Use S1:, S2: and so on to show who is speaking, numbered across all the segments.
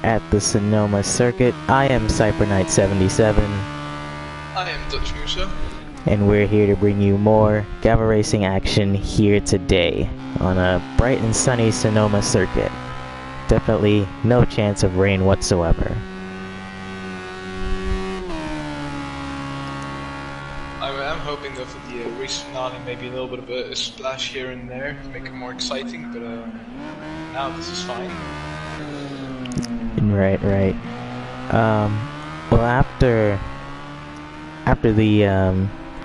S1: at the Sonoma circuit. I am CyberKnight77,
S2: I am Dutch Musa,
S1: and we're here to bring you more Gavra Racing action here today on a bright and sunny Sonoma circuit. Definitely no chance of rain whatsoever.
S2: I'm hoping that for the race finale maybe a little bit of a splash here and there to make it more exciting, but now this is fine.
S1: Right. Well, after the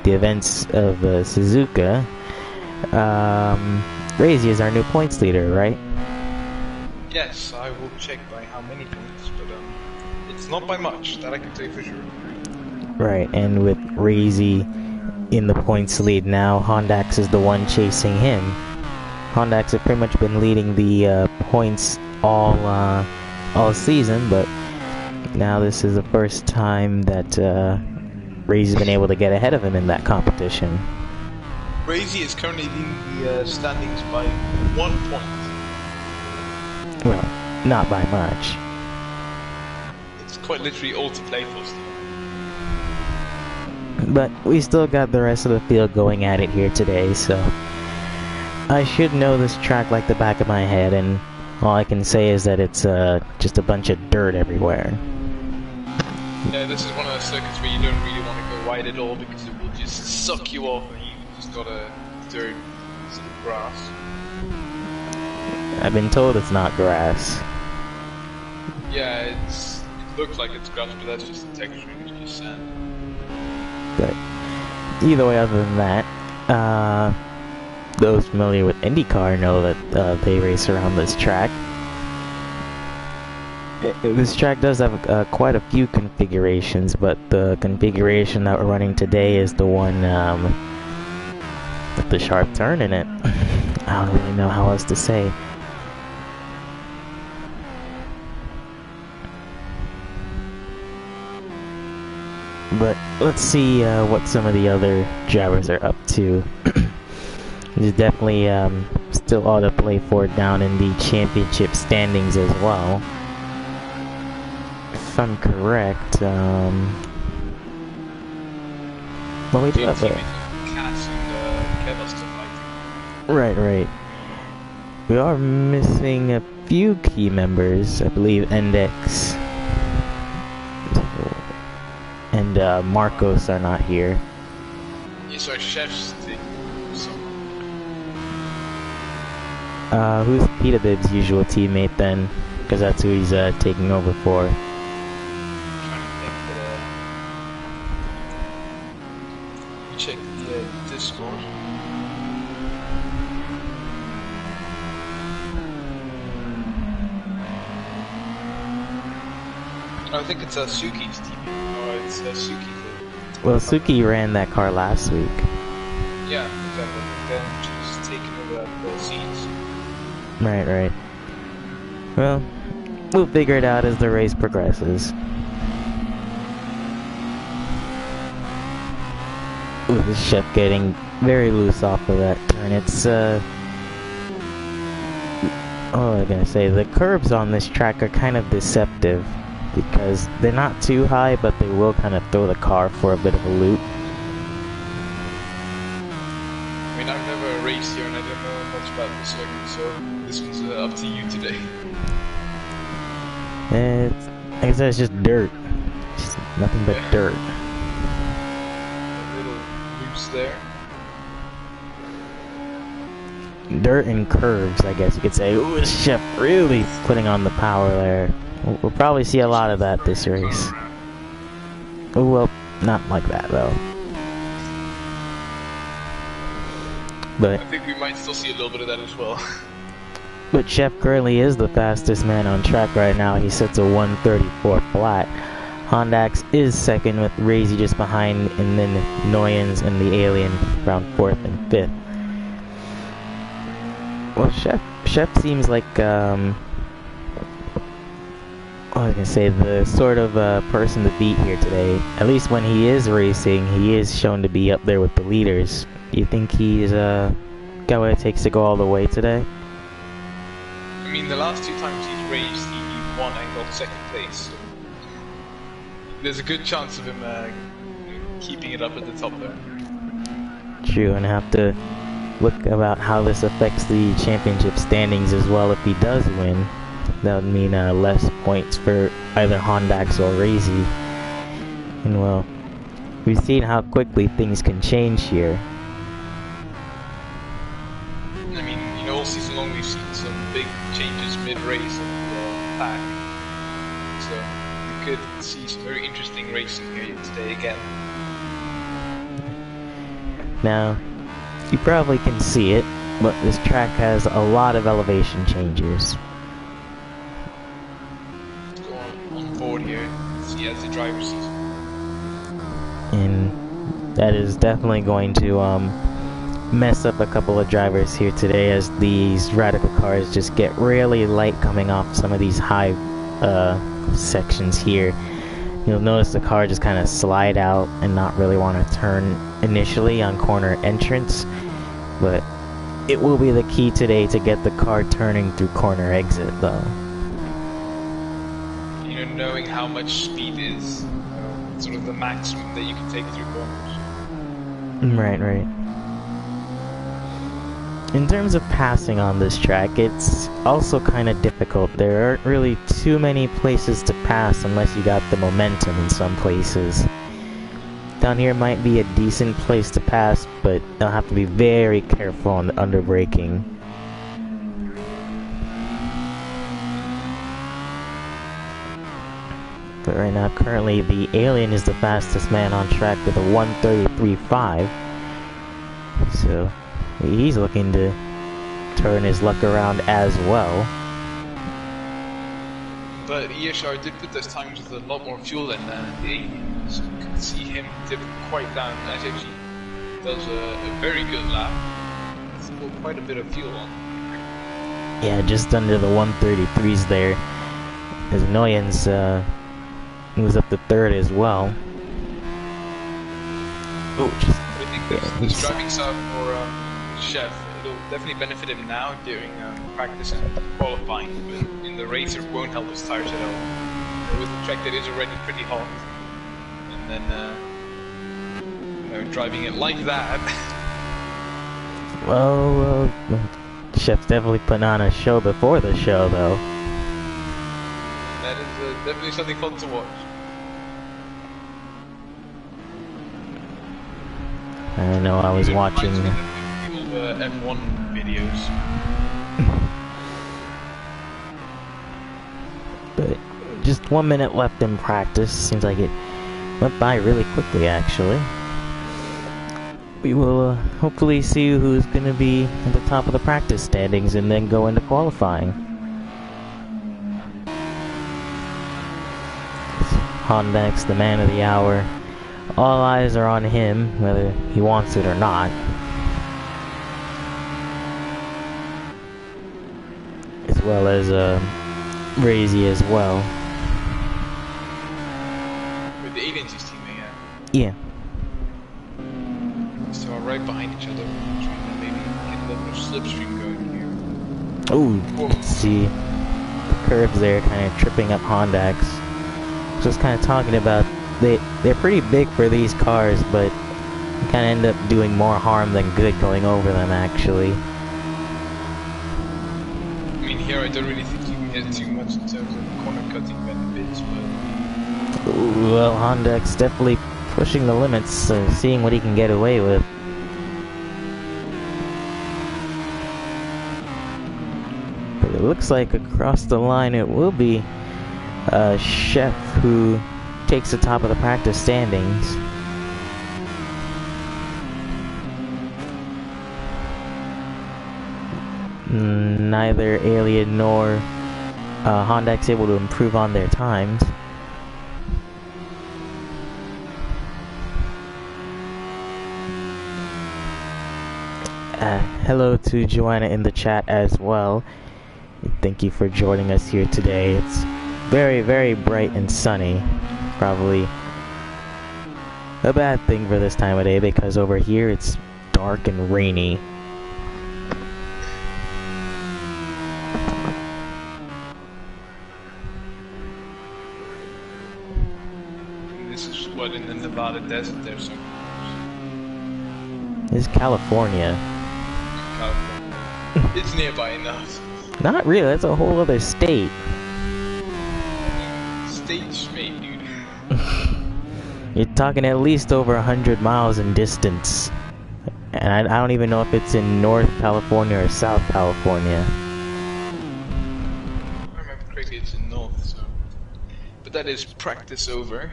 S1: events of Suzuka, Razy is our new points leader, right?
S2: Yes, I will check by how many points, but it's not by much, that I can tell you for sure.
S1: Right, and with Razy in the points lead now, Hondax is the one chasing him. Hondax have pretty much been leading the points all season, but now this is the first time that Razy's been able to get ahead of him in that competition.
S2: Razy is currently leading the standings by 1 point.
S1: Well, not by much.
S2: It's quite literally all to play for still.
S1: But we still got the rest of the field going at it here today, so I should know this track like the back of my head, and all I can say is that it's just a bunch of dirt everywhere.
S2: Yeah, this is one of those circuits where you don't really want to go wide at all because it will just suck you off and you just got a dirt sort of grass.
S1: I've been told it's not grass.
S2: Yeah, it looks like it's grass, but that's just the texture, it's just sand.
S1: But either way, other than that, those familiar with IndyCar know that they race around this track. This track does have quite a few configurations, but the configuration that we're running today is the one with the sharp turn in it. I don't really know how else to say. But let's see what some of the other drivers are up to. There's definitely still all to play for down in the championship standings as well. If I'm correct, well, we do have Right. We are missing a few key members, I believe. Index and Marcos are not here.
S2: Yes, our chef's taking some.
S1: Who's Peter Bibb's usual teammate then? Because that's who he's taking over for.
S2: I'm trying to think, but check the Discord. I think it's Suki's team. Oh, it's Suki.
S1: Well, Suki ran that car last week.
S2: Yeah, exactly. Then she's taking over the seats.
S1: Right. Well, we'll figure it out as the race progresses. Ooh, the chef getting very loose off of that turn. It's, what was I gonna say? The curves on this track are kind of deceptive, because they're not too high, but they will kind of throw the car for a bit of a loop.
S2: I mean, I've never raced here and I don't know much about the circuit, so this one's up to you today.
S1: I guess it's just dirt. Just nothing but dirt.
S2: Little loops there.
S1: Dirt and curves, I guess you could say. Ooh, this chef really putting on the power there. We'll probably see a lot of that this race. Oh, well, not like that though. But
S2: I think we might still see a little bit of that as well.
S1: But Chef currently is the fastest man on track right now. He sets a 134 flat. Hondax is second with Razy just behind, and then Noyens and the Alien around 4th and 5th. Well, Chef seems like I was gonna say, the sort of person to beat here today. At least when he is racing, he is shown to be up there with the leaders. Do you think he's got what it takes to go all the way today?
S2: I mean, the last two times he's raced, he won and got second place. So there's a good chance of him keeping it up at the top there.
S1: True, and I have to look about how this affects the championship standings as well. If he does win, that would mean less points for either Hondax or Razy. And well, we've seen how quickly things can change here.
S2: I mean, you know, all season long we've seen some big changes mid-race and pack. So we could see some very interesting racing here today again. Now,
S1: you probably can see it, but this track has a lot of elevation changes.
S2: Let's go on board here, see as the driver sees it.
S1: And that is definitely going to mess up a couple of drivers here today, as these radical cars just get really light coming off some of these high sections here. You'll notice the car just kind of slide out and not really want to turn initially on corner entrance, but it will be the key today to get the car turning through corner exit though.
S2: You know, knowing how much speed is sort of the maximum that you can take through corners.
S1: Right. In terms of passing on this track, it's also kind of difficult. There aren't really too many places to pass unless you got the momentum in some places. Down here might be a decent place to pass, but you'll have to be very careful on the underbraking. But right now, currently, the Alien is the fastest man on track with a 1:33.5. So he's looking to turn his luck around as well.
S2: But ESR did put those times with a lot more fuel than the Alien, so you can see him dip quite down. That actually does a very good lap. Still quite a bit of fuel on.
S1: Yeah, just under the 133s there. His annoyance was up to third as well. Oh, just
S2: I think this driving style for Chef, it'll definitely benefit him now during practice and qualifying, but in the race it won't help his tires at all. With the track that is already pretty hot, and then you know, driving it like that.
S1: Well, Chef's definitely putting on a show before the show, though.
S2: That is definitely something fun to watch.
S1: I know I was watching
S2: F1 videos.
S1: But just 1 minute left in practice. Seems like it went by really quickly, actually. We will hopefully see who's going to be at the top of the practice standings and then go into qualifying. Hondax, the man of the hour. All eyes are on him, whether he wants it or not. As well as Razy as well.
S2: With the Aliens' teammate,
S1: yeah.
S2: So right behind each other, trying to maybe get a little slipstream going here.
S1: Oh, let's see. The curves there kind of tripping up Hondax. Just kind of talking about they're pretty big for these cars, but kind of end up doing more harm than good going over them, actually.
S2: I mean, here I don't really think you can get too much in terms of corner cutting benefits, but
S1: well, Honda's definitely pushing the limits, seeing what he can get away with. But it looks like across the line it will be Chef who takes the top of the practice standings. Neither Alien nor Honda's able to improve on their times. Hello to Joanna in the chat as well. Thank you for joining us here today. It's very, very bright and sunny. Probably a bad thing for this time of day because over here it's dark and rainy.
S2: what, in the Nevada desert there somewhere.
S1: It's California.
S2: California. It's nearby enough.
S1: Not really, that's a whole other state.
S2: State straight, dude.
S1: You're talking at least over 100 miles in distance. And I don't even know if it's in North California or South California.
S2: I remember correctly, it's in North, so. But that is practice over.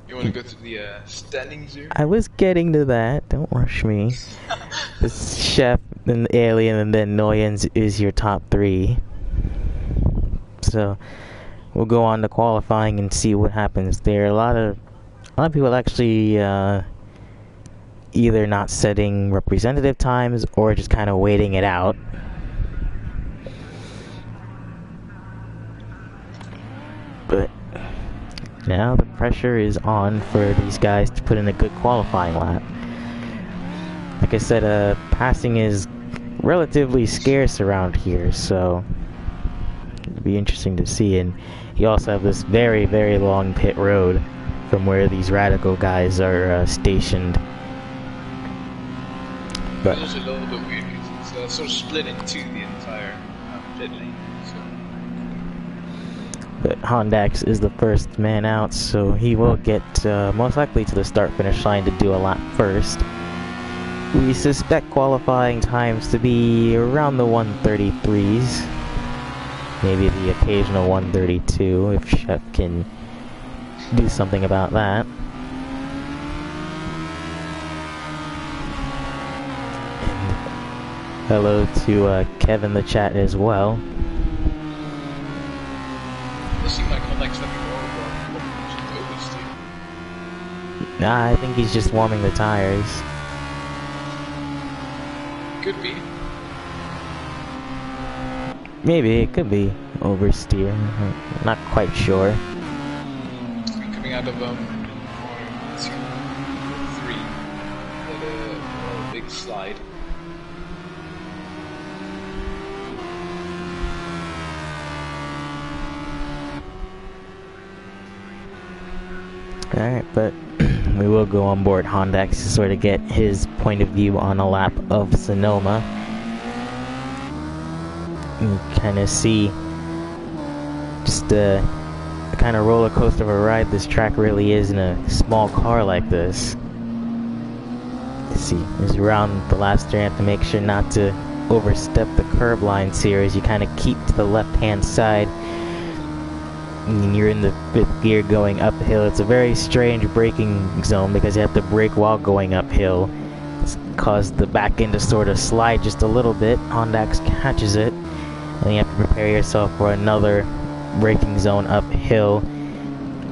S2: You want to go through the standings here?
S1: I was getting to that. Don't rush me. The Chef, then the Alien, and then Noyens is your top 3. So we'll go on to qualifying and see what happens there. A lot of people actually either not setting representative times or just kind of waiting it out. But now the pressure is on for these guys to put in a good qualifying lap. Like I said, passing is relatively scarce around here, so it'll be interesting to see. And you also have this very, very long pit road from where these radical guys are stationed. But
S2: it's also a little bit weird because it's sort of split into the entire pit lane.
S1: But Hondax is the first man out, so he will get most likely to the start-finish line to do a lap first. We suspect qualifying times to be around the 133s. Maybe the occasional 132 if Chef can do something about that. And hello to Kevin the chat as well.
S2: It seems like Honda's stepping over oversteer.
S1: Nah, I think he's just warming the tires.
S2: Could be.
S1: Maybe, it could be oversteer. Not quite sure.
S2: Coming out of corner 2, 3, a big slide.
S1: Alright, but we will go on board Hondax to sort of get his point of view on a lap of Sonoma. You kind of see just the kind of roller coaster of a ride this track really is in a small car like this. Let's see, as around the last turn, you have to make sure not to overstep the curb lines here as you kind of keep to the left hand side. And you're in the 5th gear going uphill. It's a very strange braking zone because you have to brake while going uphill. It's caused the back end to sort of slide just a little bit. Hondax catches it, and you have to prepare yourself for another braking zone uphill.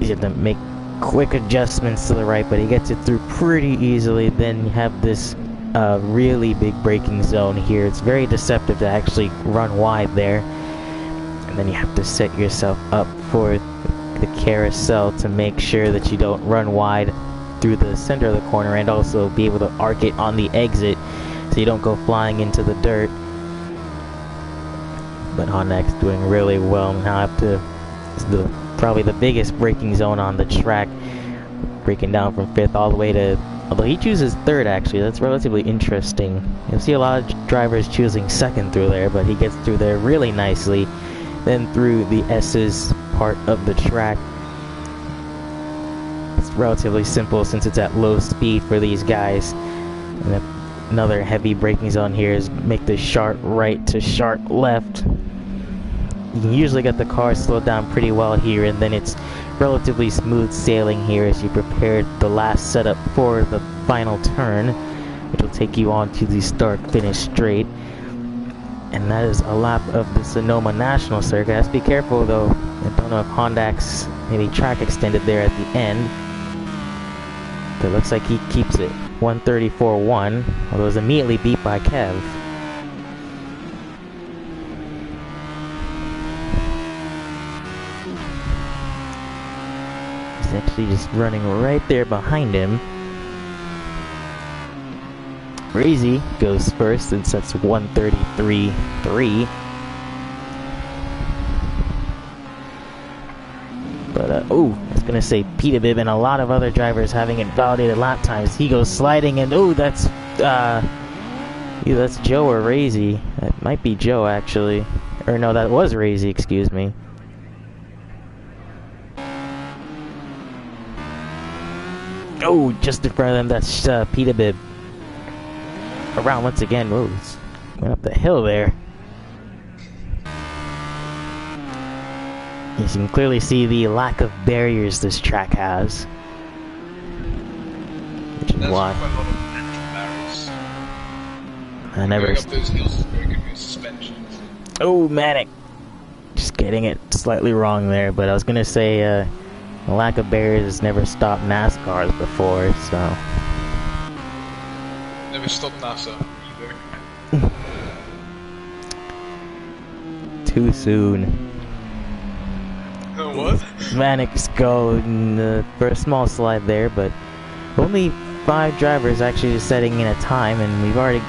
S1: You have to make quick adjustments to the right, but he gets it through pretty easily. Then you have this really big braking zone here. It's very deceptive to actually run wide there. And then you have to set yourself up for the carousel to make sure that you don't run wide through the center of the corner, and also be able to arc it on the exit so you don't go flying into the dirt. But Honda's doing really well. Now up to probably the biggest braking zone on the track, breaking down from 5th all the way to, although he chooses 3rd actually, that's relatively interesting. You'll see a lot of drivers choosing 2nd through there, but he gets through there really nicely. Then through the S's part of the track. It's relatively simple since it's at low speed for these guys. And another heavy braking zone here is make the sharp right to sharp left. You can usually get the car slowed down pretty well here, and then it's relatively smooth sailing here as you prepare the last setup for the final turn, which will take you on to the start-finish straight. And that is a lap of the Sonoma National Circuit. Let's be careful though. I don't know if Honda's maybe track extended there at the end. But it looks like he keeps it. 134.1, although it was immediately beat by Kev. He's actually just running right there behind him. Crazy goes first and sets 133.3. But, oh, I was going to say Peter Bibb and a lot of other drivers having invalidated lap times. He goes sliding, and oh, that's Joe or Razy. That might be Joe, actually. Or no, that was Razy, excuse me. Oh, just in front of them, that's Peter Bibb. Around once again. Whoa, went up the hill there. You can clearly see the lack of barriers this track has. Which is why.
S2: Quite a lot of barriers.
S1: I never.
S2: Going up those hills is very good with suspensions.
S1: Oh, Manic! Just getting it slightly wrong there, but I was gonna say, the lack of barriers has never stopped NASCARs before, so.
S2: Never stopped NASA either.
S1: Too soon.
S2: What?
S1: Manic's going for a small slide there, but only 5 drivers actually setting in a time, and we've already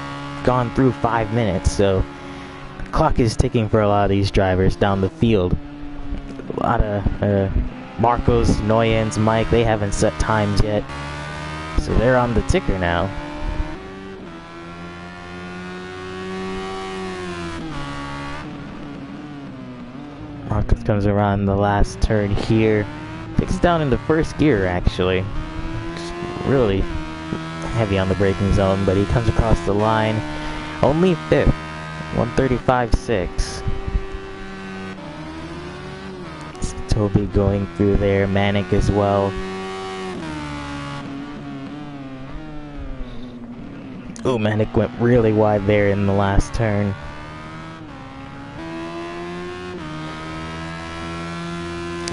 S1: gone through 5 minutes, so the clock is ticking for a lot of these drivers down the field. A lot of Marcos, Noyens, Mike, they haven't set times yet, so they're on the ticker now. Marcos comes around the last turn here, takes it down into first gear actually. Just really heavy on the braking zone, but he comes across the line only 5th, 135.6. Toby going through there, Manic as well. Oh, Manic went really wide there in the last turn.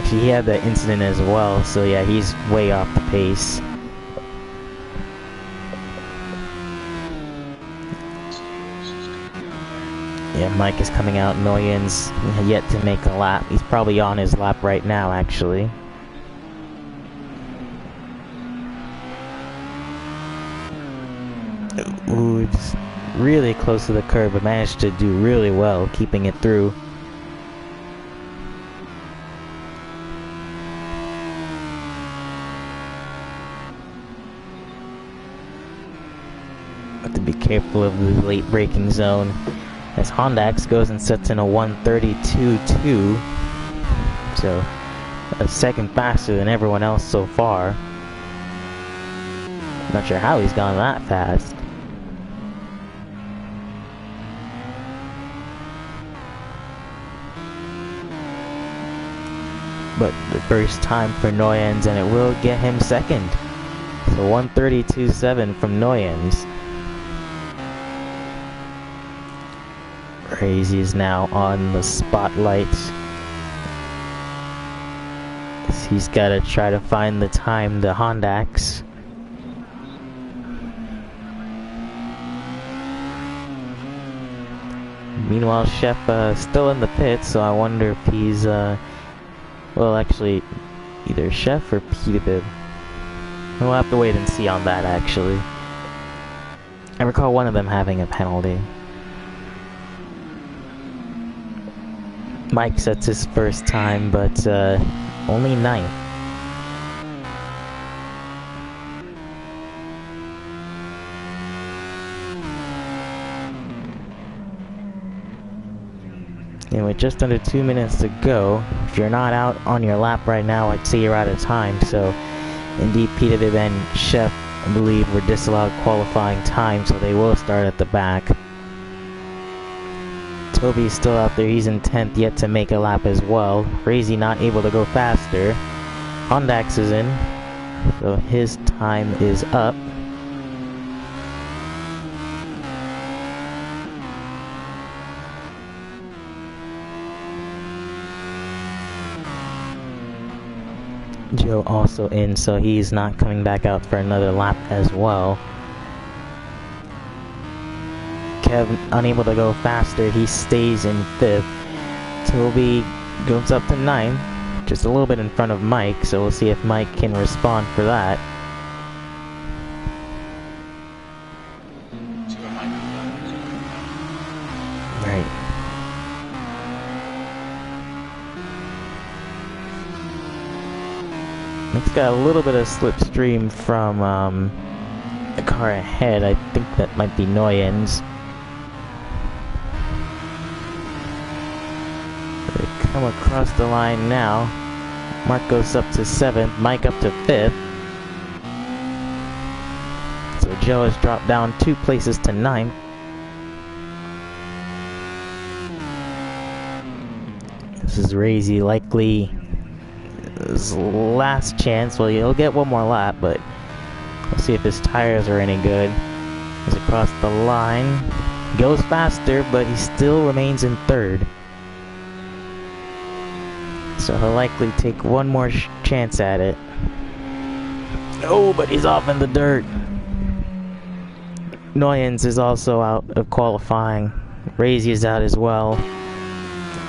S1: He had that incident as well, so yeah, he's way off the pace. Yeah, Mike is coming out. Noyens yet to make a lap. He's probably on his lap right now, actually. Ooh, it's really close to the curb, but managed to do really well, keeping it through. Have to be careful of the late braking zone, as Hondax goes and sets in a 132.2, so a second faster than everyone else so far. Not sure how he's gone that fast. But the first time for Noyens, and it will get him second. So 132.7 from Noyens. Crazy is now on the spotlight. He's got to try to find the time to Hondax. Meanwhile, Chef still in the pit, so I wonder if he's well, actually, either Chef or Peter Bibb. We'll have to wait and see on that, actually. I recall one of them having a penalty. Mike sets his first time, but only 9th. And with just under 2 minutes to go, if you're not out on your lap right now, I'd say you're out of time. So, indeed, Peter Bibb and Chef, I believe, were disallowed qualifying time, so they will start at the back. Toby's still out there, he's in 10th, yet to make a lap as well. Crazy not able to go faster. Hondax is in, so his time is up. Joe also in, so he's not coming back out for another lap as well. Kev unable to go faster, he stays in 5th. Toby goes up to 9th, just a little bit in front of Mike, so we'll see if Mike can respond for that. Right. It's got a little bit of slipstream from the car ahead. I think that might be Noyens. They come across the line now. Marcos up to 7th, Mike up to 5th. So Joe has dropped down 2 places to 9th. This is Razy likely his last chance. Well, he'll get one more lap, but we'll see if his tires are any good. He's across the line. Goes faster, but he still remains in 3rd. So he'll likely take one more chance at it. Oh, but he's off in the dirt. Noyens is also out of qualifying. Razy is out as well.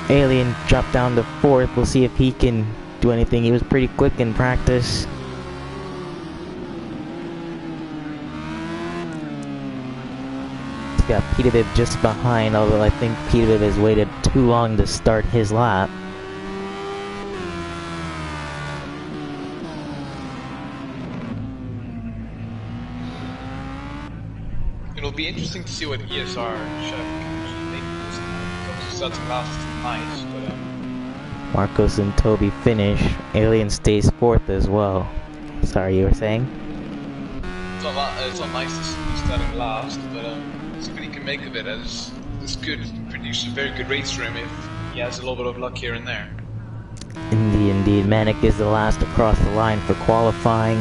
S1: Alien dropped down to 4th. We'll see if he can do anything. He was pretty quick in practice. He's got Peterbilt just behind, although I think Peterbilt has waited too long to start his lap.
S2: It'll be interesting to see what ESR Chef can actually make this time. Obviously starting last is nice, but
S1: Marcos and Toby finish. Alien stays 4th as well. Sorry, you were saying?
S2: it's not nice to be starting last, but see what he can make of it. This could produce a very good race for him if he has a little bit of luck here and there.
S1: Indeed. Manic is the last across the line for qualifying.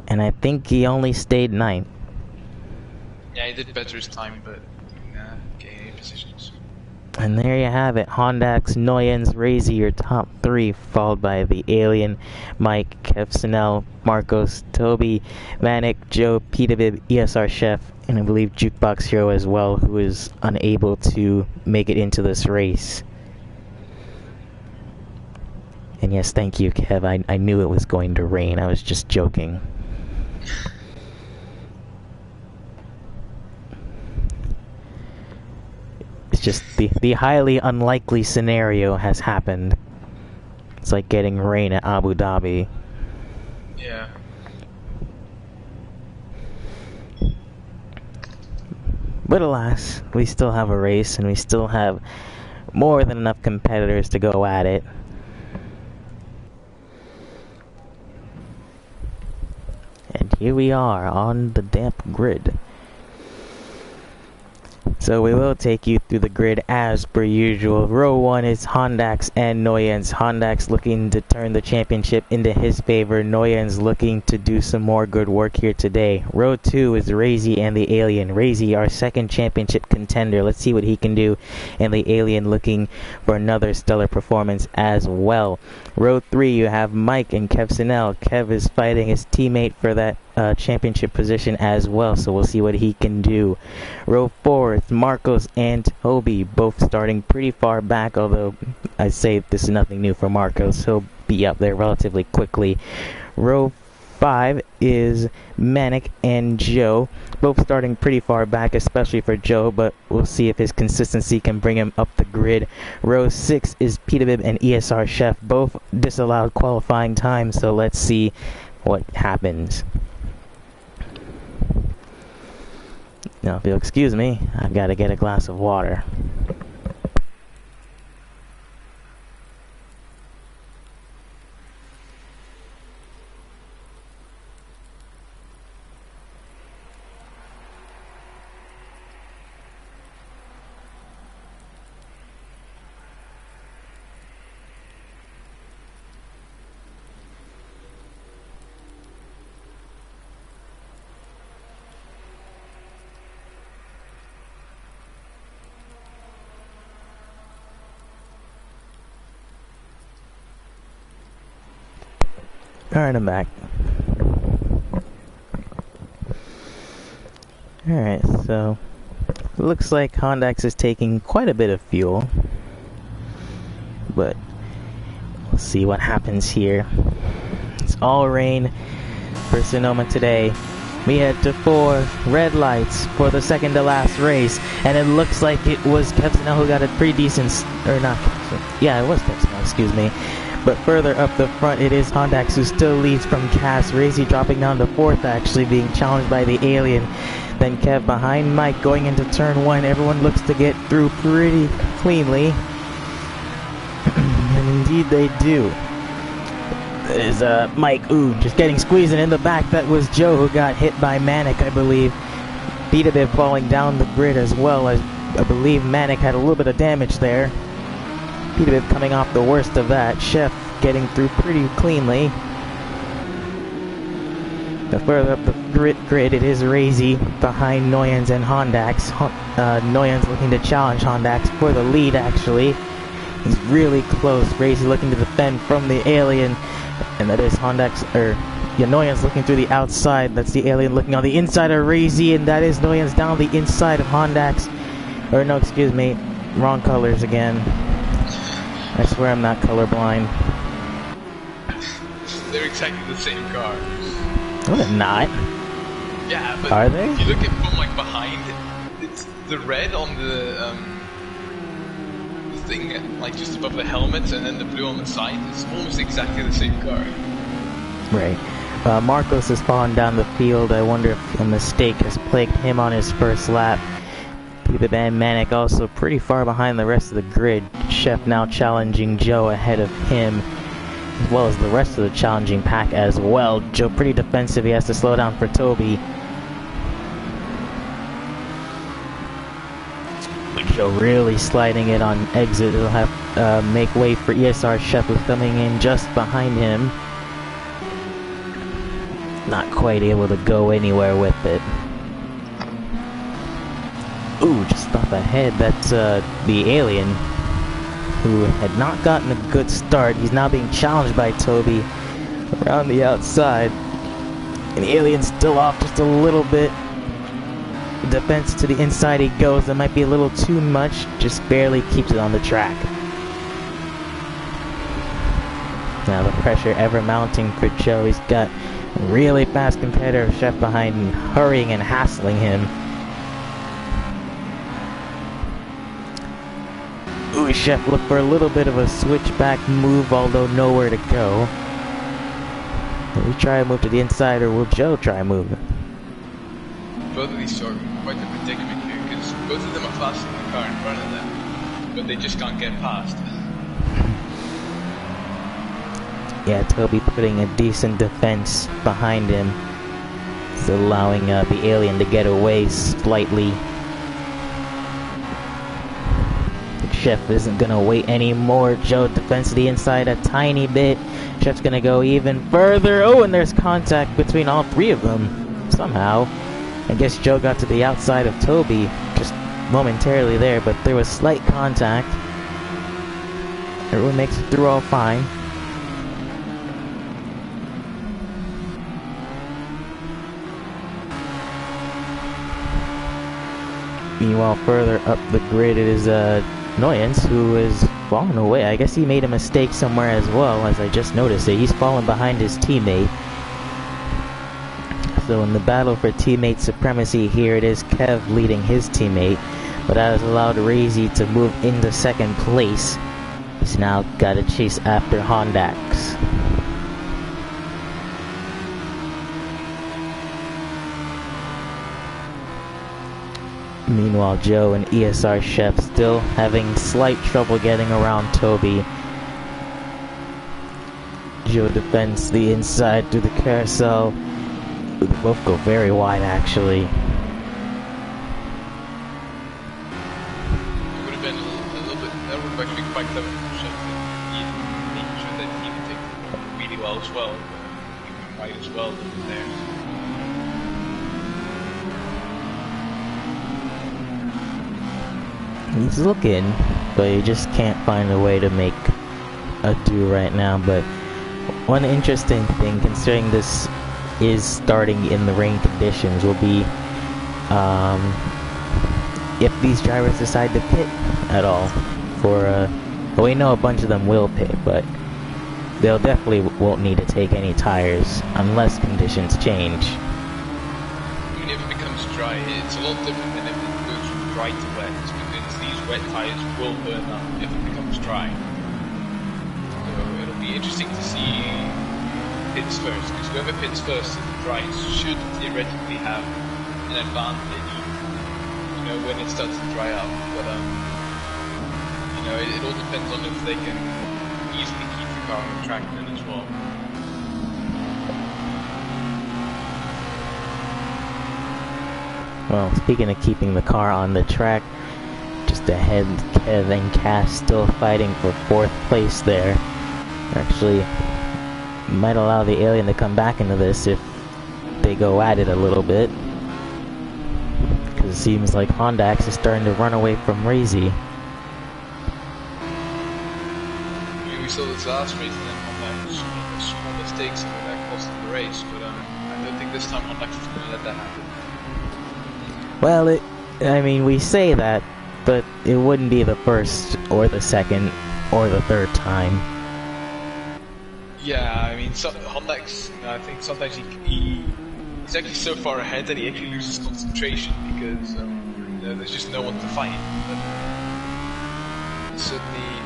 S1: And I think he only stayed 9th.
S2: Yeah, he did better his time, but okay, positions.
S1: And there you have it. Hondax, Noyens, Razy, your top 3, followed by the Alien, Mike, Kev Sinel, Marcos, Toby, Manic, Joe, Peterbilt, ESR Chef, and I believe Jukebox Hero as well, who is unable to make it into this race. And yes, thank you, Kev. I knew it was going to rain. I was just joking. It's just the highly unlikely scenario has happened. It's like getting rain at Abu Dhabi.
S2: Yeah.
S1: But alas, we still have a race, and we still have more than enough competitors to go at it. And here we are on the damp grid. So we will take you through the grid as per usual. Row 1 is Hondax and Noyens. Hondax looking to turn the championship into his favor. Noyens looking to do some more good work here today. Row 2 is Razy and the Alien. Razy, our second championship contender. Let's see what he can do. And the Alien looking for another stellar performance as well. Row 3, you have Mike and Kev Sinel. Kev is fighting his teammate for that championship position as well, so we'll see what he can do. Row 4, it's Marcos and Toby, both starting pretty far back, although I say this is nothing new for Marcos. He'll be up there relatively quickly. Row 5 is Manic and Joe, both starting pretty far back, especially for Joe, but we'll see if his consistency can bring him up the grid. Row 6 is Peterbilt and ESR Chef, both disallowed qualifying time, so let's see what happens. Now, if you'll excuse me, I've got to get a glass of water. Alright, I'm back. Alright, so it looks like Hondax is taking quite a bit of fuel, but we'll see what happens here. It's all rain for Sonoma today. We head to 4 red lights for the second to last race, and it looks like it was Kev Sinel who got a pretty decent, or not, yeah, it was Kev Sinel, excuse me. But further up the front, it is Hondax who still leads from Cass. Razy dropping down to 4th, actually being challenged by the Alien. Then Kev behind Mike going into turn 1. Everyone looks to get through pretty cleanly. And indeed they do. There's Mike, just getting squeezed in the back. That was Joe who got hit by Manic, I believe. Beta falling down the grid as well. I believe Manic had a little bit of damage there. Beta coming off the worst of that. Chef getting through pretty cleanly. The further up the grid, it is Razy behind Noyans and Hondax. Noyans looking to challenge Hondax for the lead, actually. He's really close. Razy looking to defend from the Alien. And that is Hondax, Noyans looking through the outside. That's the Alien looking on the inside of Razy. And that is Noyans down the inside of Hondax. Or no, excuse me. Wrong colors again. I swear I'm not colorblind.
S2: They're exactly the same car.
S1: No, they're not.
S2: Yeah, but
S1: are they?
S2: If you look at from like behind, it's the red on the thing like just above the helmet, and then the blue on the side. It's almost exactly the same car.
S1: Right. Marcos has fallen down the field. I wonder if a mistake has plagued him on his first lap. Peter and Manic also pretty far behind the rest of the grid. Chef now challenging Joe ahead of him, as well as the rest of the challenging pack as well. Joe pretty defensive. He has to slow down for Toby. Joe really sliding it on exit. It'll have make way for ESR Chef, who's coming in just behind him. Not quite able to go anywhere with it. Ooh, just up ahead, that's the Alien, who had not gotten a good start. He's now being challenged by Toby around the outside. And the Alien's still off just a little bit. Defense to the inside he goes. That might be a little too much. Just barely keeps it on the track. Now the pressure ever mounting for Joe. He's got a really fast competitor, Chef, behind him, hurrying and hassling him. Ooh, Chef look for a little bit of a switchback move, although nowhere to go. Will we try a move to the inside, or will Joe try a move?
S2: Both of these are quite a predicament here, because both of them are faster than the car in front of them, but they just can't get past.
S1: Yeah, Toby putting a decent defense behind him. He's allowing the Alien to get away slightly. Chef isn't gonna wait anymore. Joe defends to the inside a tiny bit. Chef's gonna go even further. Oh, and there's contact between all three of them. Somehow. I guess Joe got to the outside of Toby just momentarily there, but there was slight contact. Everyone makes it through all fine. Meanwhile, further up the grid, it is Noyans, who is falling away. I guess he made a mistake somewhere as well, as I just noticed it. He's fallen behind his teammate. So in the battle for teammate supremacy here, it is Kev leading his teammate, but that has allowed Razy to move into second place. He's now got to chase after Hondax. Meanwhile, Joe and ESR Chef still having slight trouble getting around Toby. Joe defends the inside through the carousel. They both go very wide, actually.
S2: It would have been a little bit, that would have actually been quite clever for Chef, making sure that he could take really well as well. He went wide as well there.
S1: He's looking, but he just can't find a way to make a do right now. But one interesting thing, considering this is starting in the rain conditions, will be if these drivers decide to pit at all. Well, we know a bunch of them will pit, but they'll definitely won't need to take any tires unless conditions change.
S2: I mean, if it becomes dry, it's a lot different than if it goes from dry to wet, because these wet tires will burn up if it becomes dry. So it'll be be interesting to see pits first, because whoever pits first in the dries should theoretically have an advantage, you know, when it starts to dry out. But you know, it all depends on if they can easily keep the car on the track then as well.
S1: Well, speaking of keeping the car on the track, just ahead, Kev and Cass still fighting for 4th place there. Actually, might allow the Alien to come back into this if they go at it a little bit. Because it seems like Hondax is starting to run away from Razy.
S2: We saw this last race and then Hondax made small mistakes and that cost them the race, but I don't think this time Hondax is going to let that happen.
S1: Well, I mean, we say that, but it wouldn't be the first, or the second, or the third time.
S2: Yeah, I mean, Hondax, you know, I think sometimes he's actually so far ahead that he actually loses concentration because you know, there's just no one to fight. But it certainly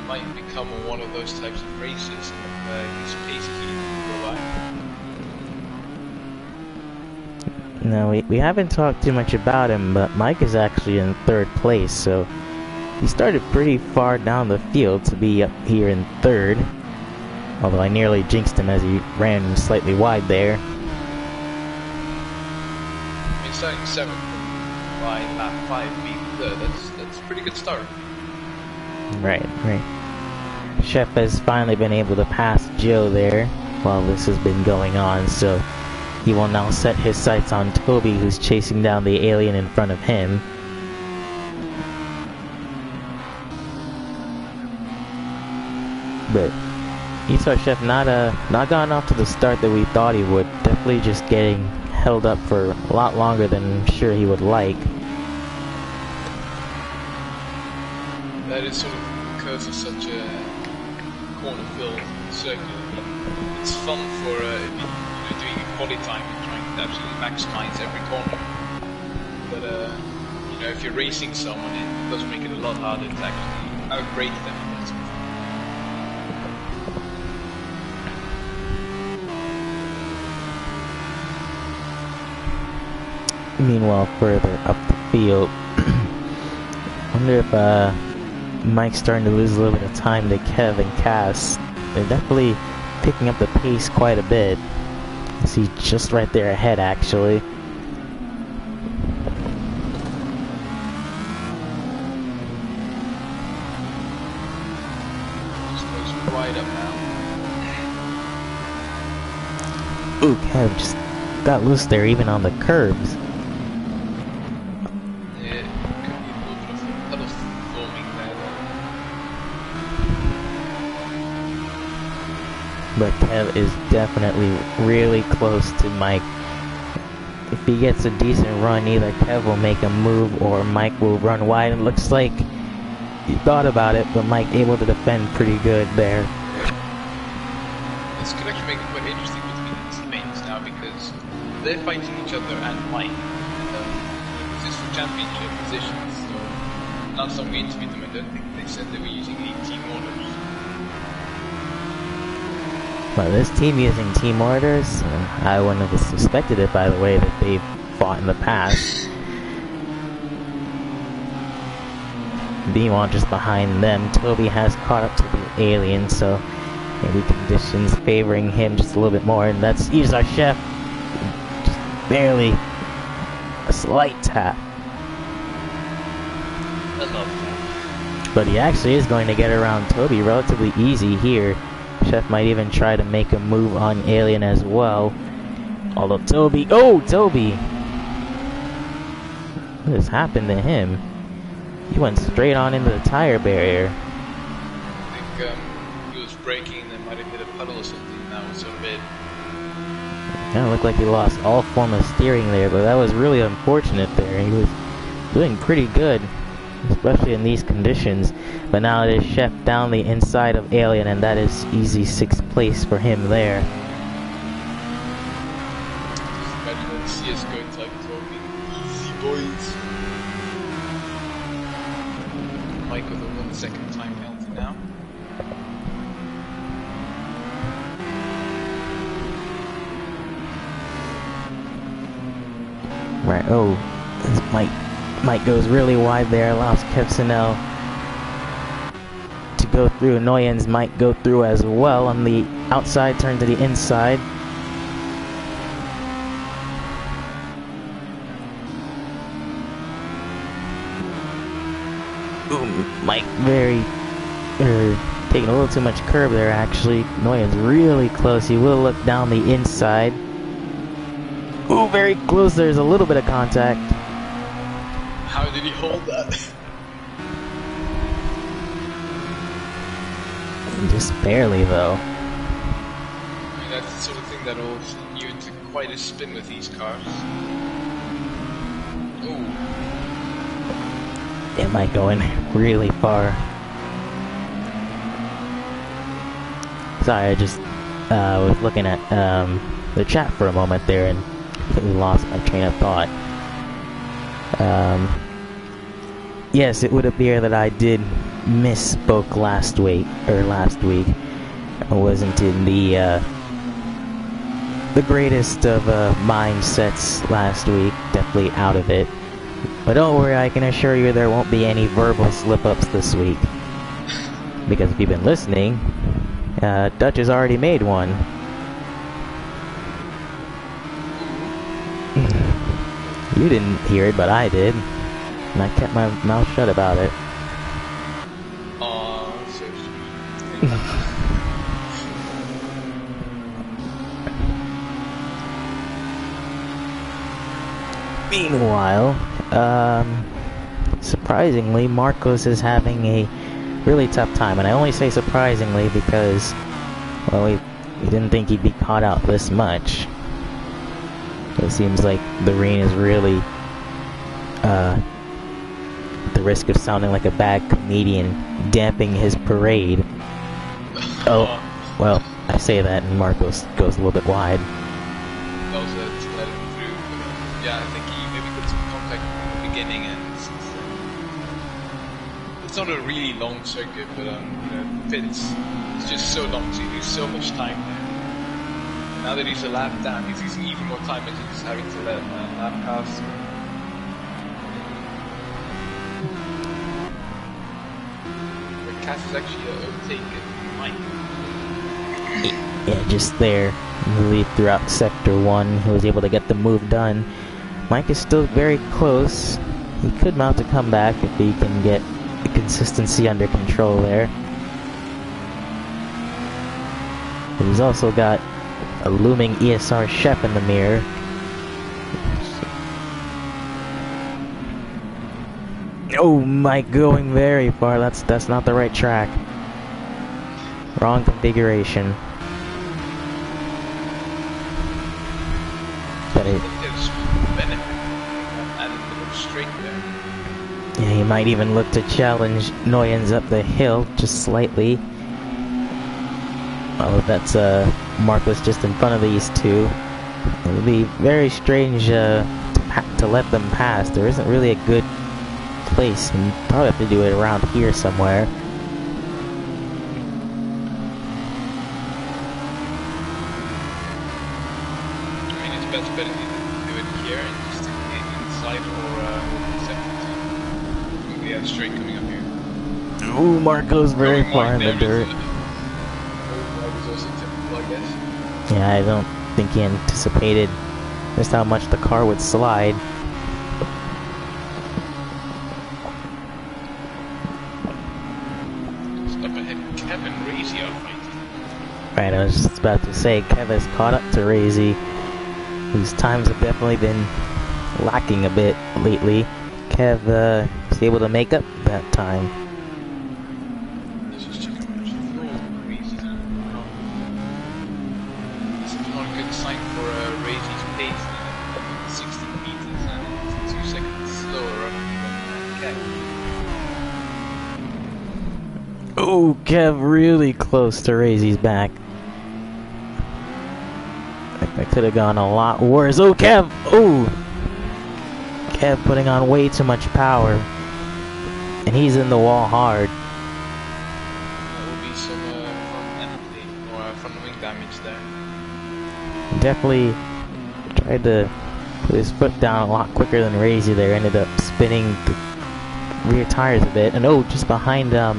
S2: might become one of those types of races where his pace can go by.
S1: No, we haven't talked too much about him, but Mike is actually in 3rd place, so he started pretty far down the field to be up here in 3rd. Although I nearly jinxed him as he ran slightly wide there.
S2: I mean, starting 7th by lap 5 being 3rd, that's a pretty good start.
S1: Right. Chef has finally been able to pass Joe there while this has been going on, so he will now set his sights on Toby, who's chasing down the Alien in front of him. But you saw Chef not gotten off to the start that we thought he would. Definitely just getting held up for a lot longer than I'm sure he would like.
S2: That is sort of because of such a corner-filled circuit. It's fun for doing quality time and trying to absolutely maximize every corner. But you know, if you're racing someone, it does make it a lot harder to actually outrate them.
S1: Meanwhile, further up the field, I wonder if Mike's starting to lose a little bit of time to Kev and Cass. They're definitely picking up the pace quite a bit. See, just right there ahead, actually.
S2: Just goes right up now.
S1: Ooh, Kev just got loose there, even on the curbs.
S2: Yeah, could be a little bit of puddle forming there.
S1: But Kev is definitely really close to Mike. If he gets a decent run, either Kev will make a move or Mike will run wide. It looks like he thought about it, but Mike able to defend pretty good there.
S2: This could actually make it quite interesting between the teammates now because they're fighting each other and Mike. And this is for championship positions, so last time we interviewed them, I don't think they said they were using any team orders.
S1: Well, this team using team orders, I wouldn't have suspected it by the way that they've fought in the past. Meanwhile, just behind them, Toby has caught up to the Alien, so maybe conditions favoring him just a little bit more, and he's our chef. Just barely a slight tap.
S2: I love that.
S1: But he actually is going to get around Toby relatively easy here. Chef might even try to make a move on Alien as well. Although Toby... Oh, Toby! What has happened to him? He went straight on into the tire barrier.
S2: I think he was braking and might have hit a puddle or something. That was sort of it.
S1: Kind of looked like he lost all form of steering there, but that was really unfortunate there. He was doing pretty good, especially in these conditions. But now it is Chef down the inside of Alien, and that is easy 6th place for him there.
S2: Just imagine that CSGO type talking. Easy boys. Mike with a 1 second time penalty now.
S1: Oh, this Mike goes really wide there, allows Kevsinel to go through. Noyens might go through as well on the outside, turn to the inside. Ooh, Mike taking a little too much curb there actually. Noyens really close, he will look down the inside. Ooh, very close, there's a little bit of contact.
S2: How did he hold that?
S1: Just barely though.
S2: I mean, that's the sort of thing that will send you into quite a spin with these cars. Ooh.
S1: It might go in really far. Sorry, I just was looking at the chat for a moment there and completely lost my train of thought. Yes, it would appear that I did misspoke last week. I wasn't in the greatest of mindsets last week. Definitely out of it. But don't worry, I can assure you there won't be any verbal slip-ups this week. Because if you've been listening, Dutch has already made one. You didn't hear it, but I did. And I kept my mouth shut about it.
S2: Aww, so sweet.
S1: Meanwhile, surprisingly, Marcos is having a really tough time. And I only say surprisingly because, well, we didn't think he'd be caught out this much. It seems like the rain is really, at the risk of sounding like a bad comedian, damping his parade. Oh, well, I say that and Marcos goes a little bit wide.
S2: That was to let him through. But, yeah, I think he maybe got some contact in the beginning, and it's not a really long circuit, but you know, pits it's just so long, so you lose so much time there. Now that he's a lap down, he's losing even more time as he's having to let lap pass. But Cass is actually overtaken Mike.
S1: Yeah, just there. Really throughout Sector 1, he was able to get the move done. Mike is still very close. He could mount a comeback if he can get the consistency under control there. But he's also got a looming ESR chef in the mirror. Oh, Mike going very far. That's not the right track. Wrong configuration. But it, yeah, he might even look to challenge Noyens up the hill just slightly. Oh, that's Marcos just in front of these two. It would be very strange to let them pass. There isn't really a good place. You probably have to do it around here somewhere.
S2: I mean, it's better to do it here and just inside or we have straight coming up here.
S1: Ooh, Marco's very far in the dirt. Yeah, I don't think he anticipated just how much the car would slide. Right, I was just about to say, Kev has caught up to Razy, whose times have definitely been lacking a bit lately. Kev was able to make up that time. Oh, Kev really close to Razy's back. That could have gone a lot worse. Oh, Kev! Oh! Kev putting on way too much power. And he's in the wall hard.
S2: There will be some front wing damage there.
S1: Definitely tried to Put his foot down a lot quicker than Razy there. Ended up spinning the rear tires a bit. And oh, just behind, I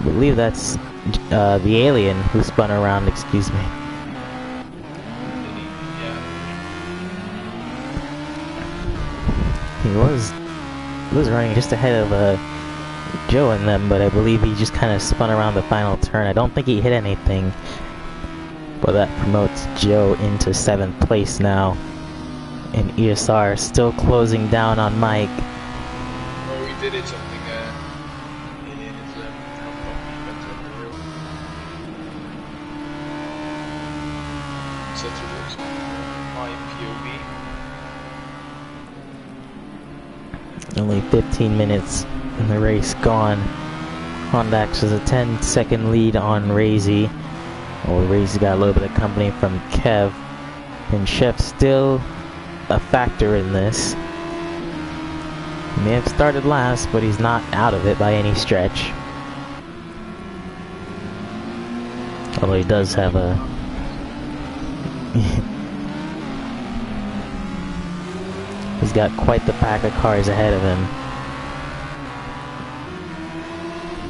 S1: believe that's the alien who spun around, excuse me. He was running just ahead of Joe and them, but I believe he just kind of spun around the final turn. I don't think he hit anything, but that promotes Joe into 7th place now. And ESR still closing down on Mike.
S2: Oh, he did it something.
S1: Only 15 minutes in the race gone. Hondax has a 10-second lead on Razy. Oh, Razy got a little bit of company from Kev. And Chef's still a factor in this. He may have started last, but he's not out of it by any stretch. Although he does have a... He's got quite the pack of cars ahead of him.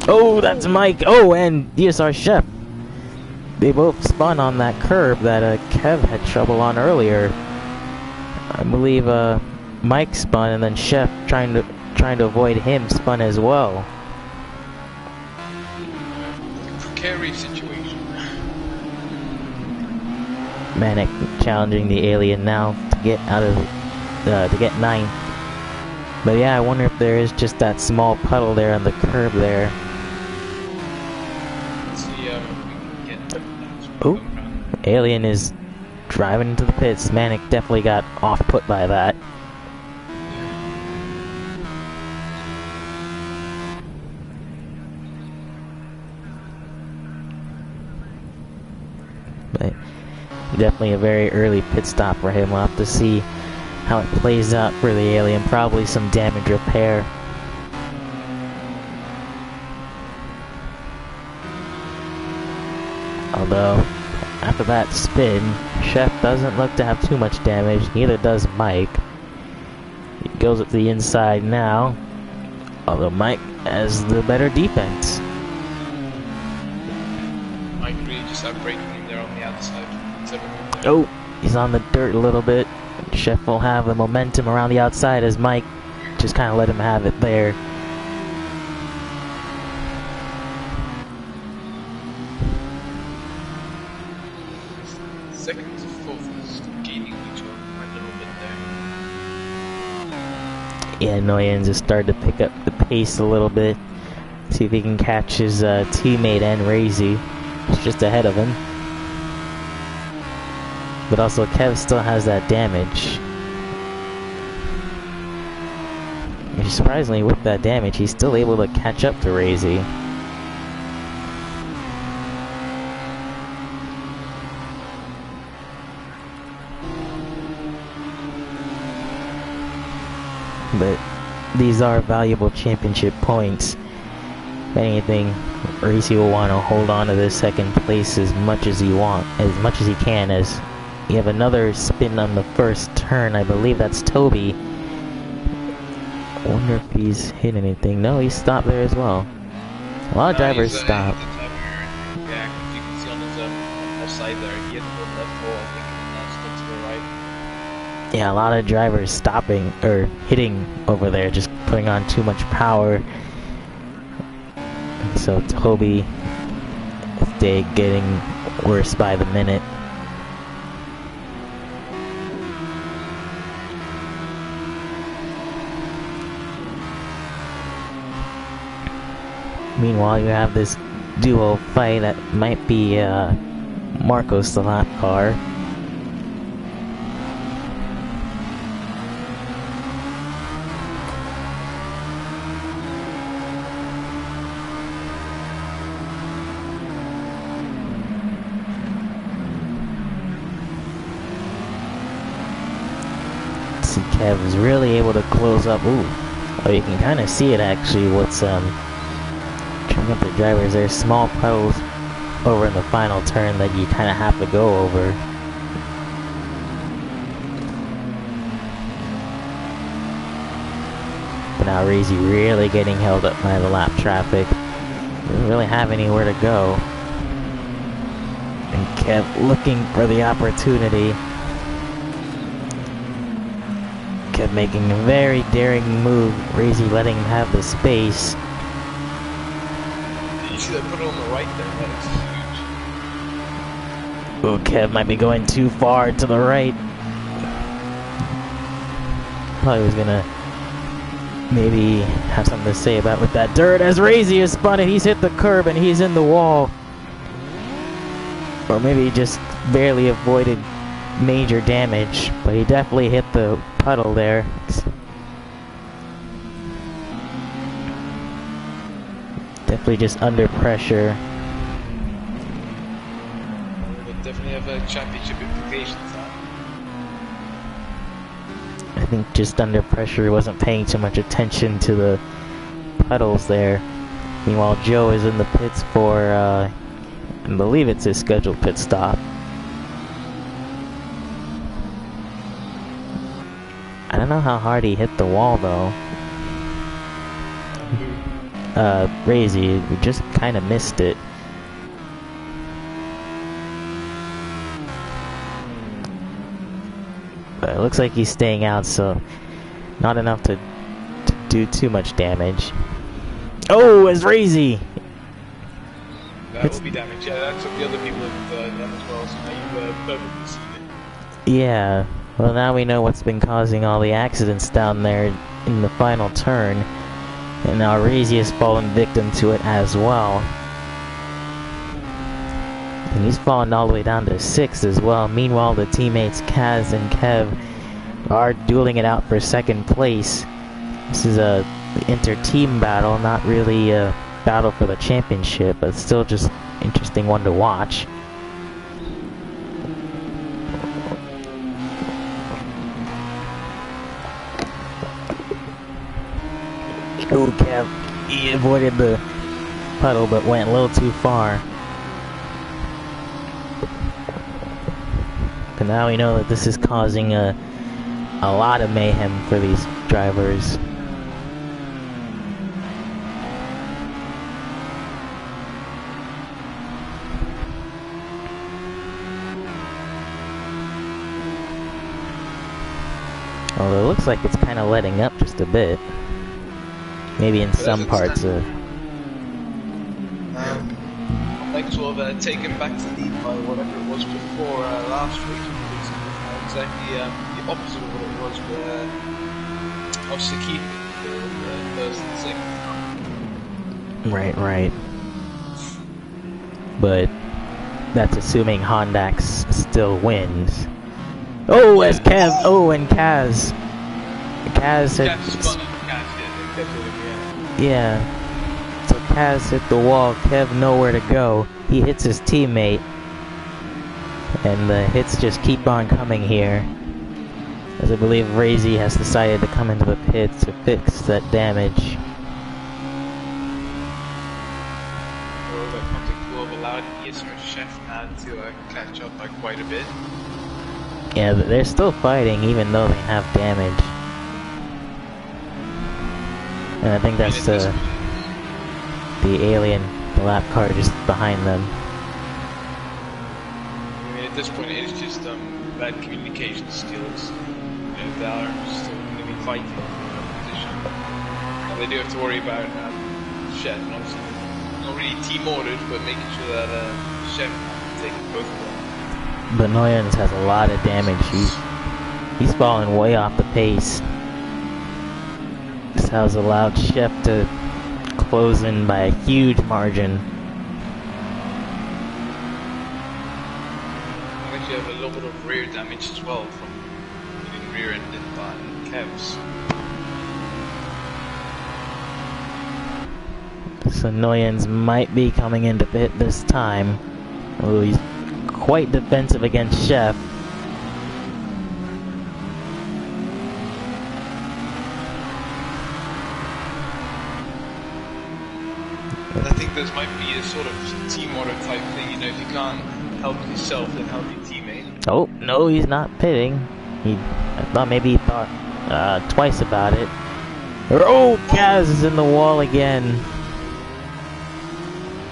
S1: Oh, that's Mike! Oh, and DSR Chef. They both spun on that curb that Kev had trouble on earlier. I believe Mike spun, and then Chef, trying to avoid him, spun as well.
S2: Precarious situation.
S1: Manic challenging the alien now to get out of to get 9th. But yeah, I wonder if there is just that small puddle there on the curb there.
S2: Let's see if we can get
S1: Oh, alien is driving into the pits. Manic definitely got off-put by that. But definitely a very early pit stop for him. We'll have to see how it plays out for the alien. Probably some damage repair. Although, after that spin, Chef doesn't look to have too much damage. Neither does Mike. He goes up the inside now. Although Mike has the better defense.
S2: Mike really just outbreaking him there on the outside.
S1: Oh, he's on the dirt a little bit. Chef will have the momentum around the outside as Mike just kind of let him have it there.
S2: Second to fourth is gaining each other a little bit there.
S1: Yeah, Nguyen just started to pick up the pace a little bit. See if he can catch his teammate and Razy. He's just ahead of him. But also Kev still has that damage. And surprisingly, with that damage, he's still able to catch up to Razy. But these are valuable championship points. If anything, Racy will want to hold on to this 2nd place as much as he can, as you have another spin on the first turn. I believe that's Toby. I wonder if he's hit anything. No, he stopped there as well. A lot of drivers stop.
S2: Yeah, you can see on his outside there, he had the left hole, I think, and now spin to the right.
S1: Yeah, a lot of drivers stopping, or hitting over there, just putting on too much power. So Toby, they getting worse by the minute. Meanwhile, you have this duo fight that might be Marco's the lap car. See, Kev is really able to close up. Ooh, oh, you can kind of see it actually. What's trimming up the drivers? There's small puddles over in the final turn that you kind of have to go over. But now Razy really getting held up by the lap traffic. Doesn't really have anywhere to go. And kept looking for the opportunity. Kept making a very daring move. Razy letting him have the space.
S2: You see that put it on the right there? That is huge.
S1: Oh, Kev might be going too far to the right. Probably was gonna maybe have something to say about with that dirt as Razy is spun and he's hit the curb and he's in the wall. Or maybe he just barely avoided major damage, but he definitely hit the puddle there. Definitely just under pressure.
S2: It definitely have a championship implications now.
S1: I think just under pressure, wasn't paying too much attention to the puddles there. Meanwhile, Joe is in the pits for, I believe it's his scheduled pit stop. I don't know how hard he hit the wall though. Razy, we just kind of missed it. But it looks like he's staying out, so not enough to do too much damage. Oh, it's Razy!
S2: That will be damage. Yeah, that's what the other people have done as well, so now you've perfectly seen it.
S1: Yeah, well now we know what's been causing all the accidents down there in the final turn. And now Razy has fallen victim to it as well. And he's fallen all the way down to 6th as well. Meanwhile, the teammates Kaz and Kev are dueling it out for 2nd place. This is a inter-team battle, not really a battle for the championship, but still just interesting one to watch. Oh, Kev, he avoided the puddle but went a little too far. But now we know that this is causing a lot of mayhem for these drivers. Although it looks like it's kind of letting up just a bit. Maybe in some parts of...
S2: I'd like to have taken back the lead by whatever it was before last week. It's exactly the opposite of what it was where obviously keep the first and second.
S1: Right. But that's assuming Hondax still wins. Oh, as Kev! Oh, and Kaz! Kaz had... Yeah. So Kaz hit the wall, Kev nowhere to go. He hits his teammate. And the hits just keep on coming here. As I believe Razy has decided to come into the pits to fix that damage.
S2: Well, that contact will have allowed SR Chef now to catch up by quite a bit.
S1: Yeah, but they're still fighting even though they have damage. And I think that's the alien, the lap car just behind them.
S2: I mean, at this point it is just bad communication skills. You know, they are still going to be fighting for the position. And they do have to worry about Chef, and obviously not really team ordered, but making sure that Chef can take both of them.
S1: But Noyens has a lot of damage. He's fallen way off the pace. This has allowed Chef to close in by a huge margin.
S2: I actually have a little bit of rear damage as well from getting rear-ended by Kevs.
S1: So Noyens might be coming into pit this time. Oh, he's quite defensive against Chef.
S2: I think this might be a sort of team order type thing, you know, if you can't help yourself, then help your teammate.
S1: Oh, no, he's not pitting. I thought maybe he thought twice about it. Oh, Kaz is in the wall again.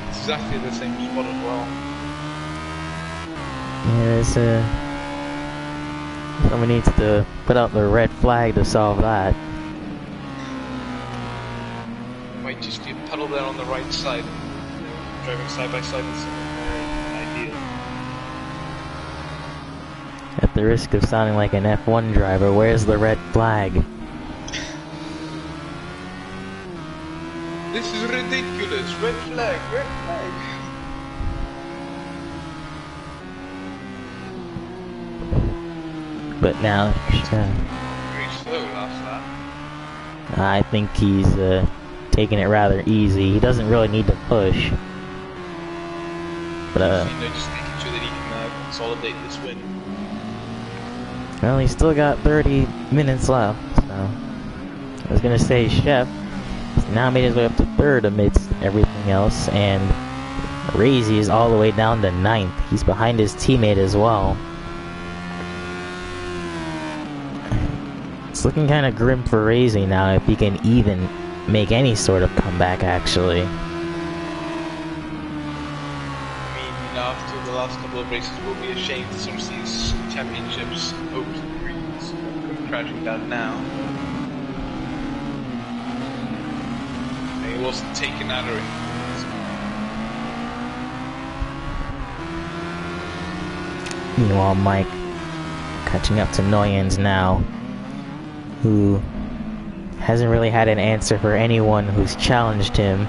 S2: It's exactly the same spot as well.
S1: Yeah, there's someone needs to put out the red flag to solve that.
S2: Might just be a puddle there on the right side. Driving side by side is ideal.
S1: At the risk of sounding like an F1 driver, where's the red flag?
S2: This is ridiculous. Red flag, red flag.
S1: But now,
S2: Very slow last lap.
S1: I think he's taking it rather easy. He doesn't really need to push. But
S2: just making sure that he can consolidate this win.
S1: well, he's still got 30 minutes left. So I was gonna say Chef now made his way up to third amidst everything else, and Razy is all the way down to 9th. He's behind his teammate as well. It's looking kind of grim for Razy now if he can even make any sort of comeback, actually.
S2: I mean, after the last couple of races, we'll be ashamed to sort of see these championships hopes and dreams come crashing down now. He wasn't taken out of it.
S1: Meanwhile, Mike catching up to Noyens now, who hasn't really had an answer for anyone who's challenged him.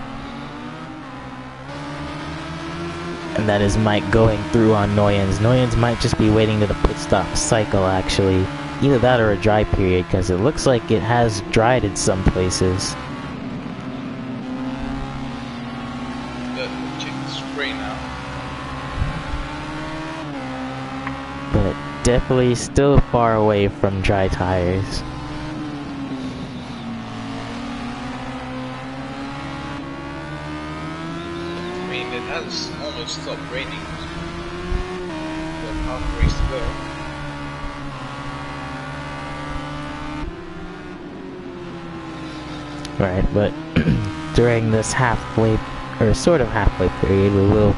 S1: And that is Mike going through on Noyens. Noyens might just be waiting to the pit stop cycle, actually. Either that or a dry period, because it looks like it has dried in some places.
S2: Check the spray now.
S1: But definitely still far away from dry tires.
S2: I mean, it has almost stopped raining. Got half a race to go.
S1: Right, but during this halfway, or sort of halfway period, we will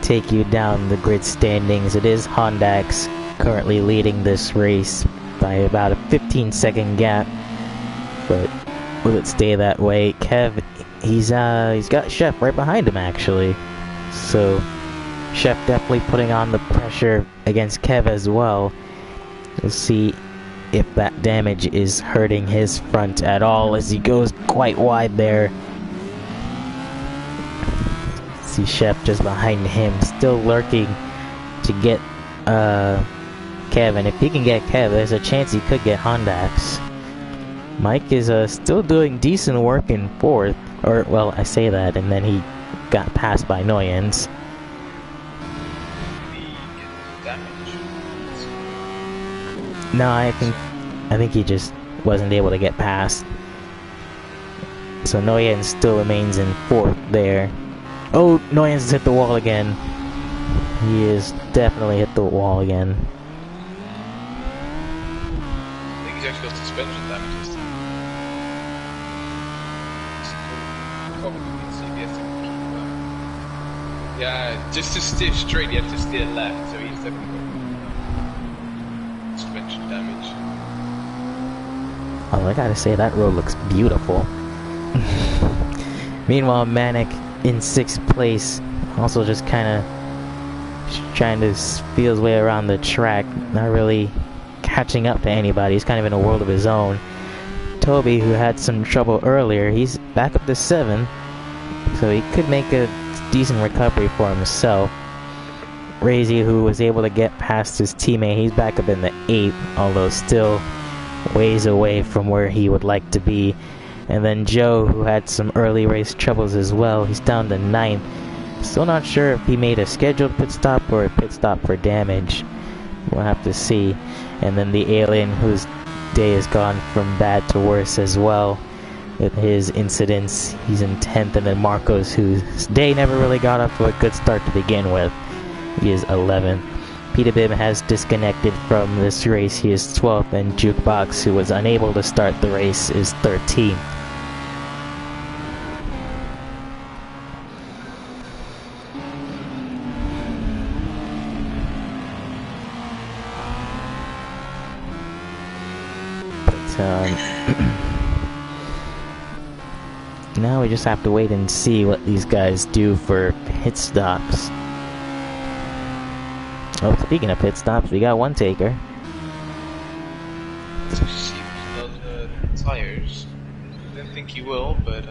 S1: take you down the grid standings. It is Hondax currently leading this race by about a 15-second gap, but will it stay that way? Kev, he's got Chef right behind him, actually, so Chef definitely putting on the pressure against Kev as well. We'll see if that damage is hurting his front at all, as he goes quite wide there. See Chef just behind him, still lurking to get Kev, and if he can get Kev, there's a chance he could get Hondax. Mike is still doing decent work in 4th, or well, I say that, and then he got passed by Noyens. No, I think he just wasn't able to get past. So Noyens still remains in 4th there. Oh, Noyens has hit the wall again. He is definitely hit the wall again.
S2: I think he's actually got suspension damage this time. Yeah, just to steer straight, you have to steer left, so he's definitely got suspension damage.
S1: Oh, I gotta say, that road looks beautiful. Meanwhile, Manic in 6th place, also just kind of trying to feel his way around the track, not really catching up to anybody. He's kind of in a world of his own. Toby, who had some trouble earlier, he's back up to 7th, so he could make a decent recovery for himself. Razy, who was able to get past his teammate, he's back up in the 8th, although still ways away from where he would like to be. And then Joe, who had some early race troubles as well, he's down to 9th. Still not sure if he made a scheduled pit stop or a pit stop for damage. We'll have to see. And then the Alien, whose day has gone from bad to worse as well with his incidents, he's in 10th. And then Marcos, whose day never really got off to a good start to begin with, he is 11th. Peter has disconnected from this race. He is 12th, and Jukebox, who was unable to start the race, is 13th. Now we just have to wait and see what these guys do for pit stops. Oh, speaking of pit stops, we got one taker.
S2: Let's see if he does the tires. I don't think he will, but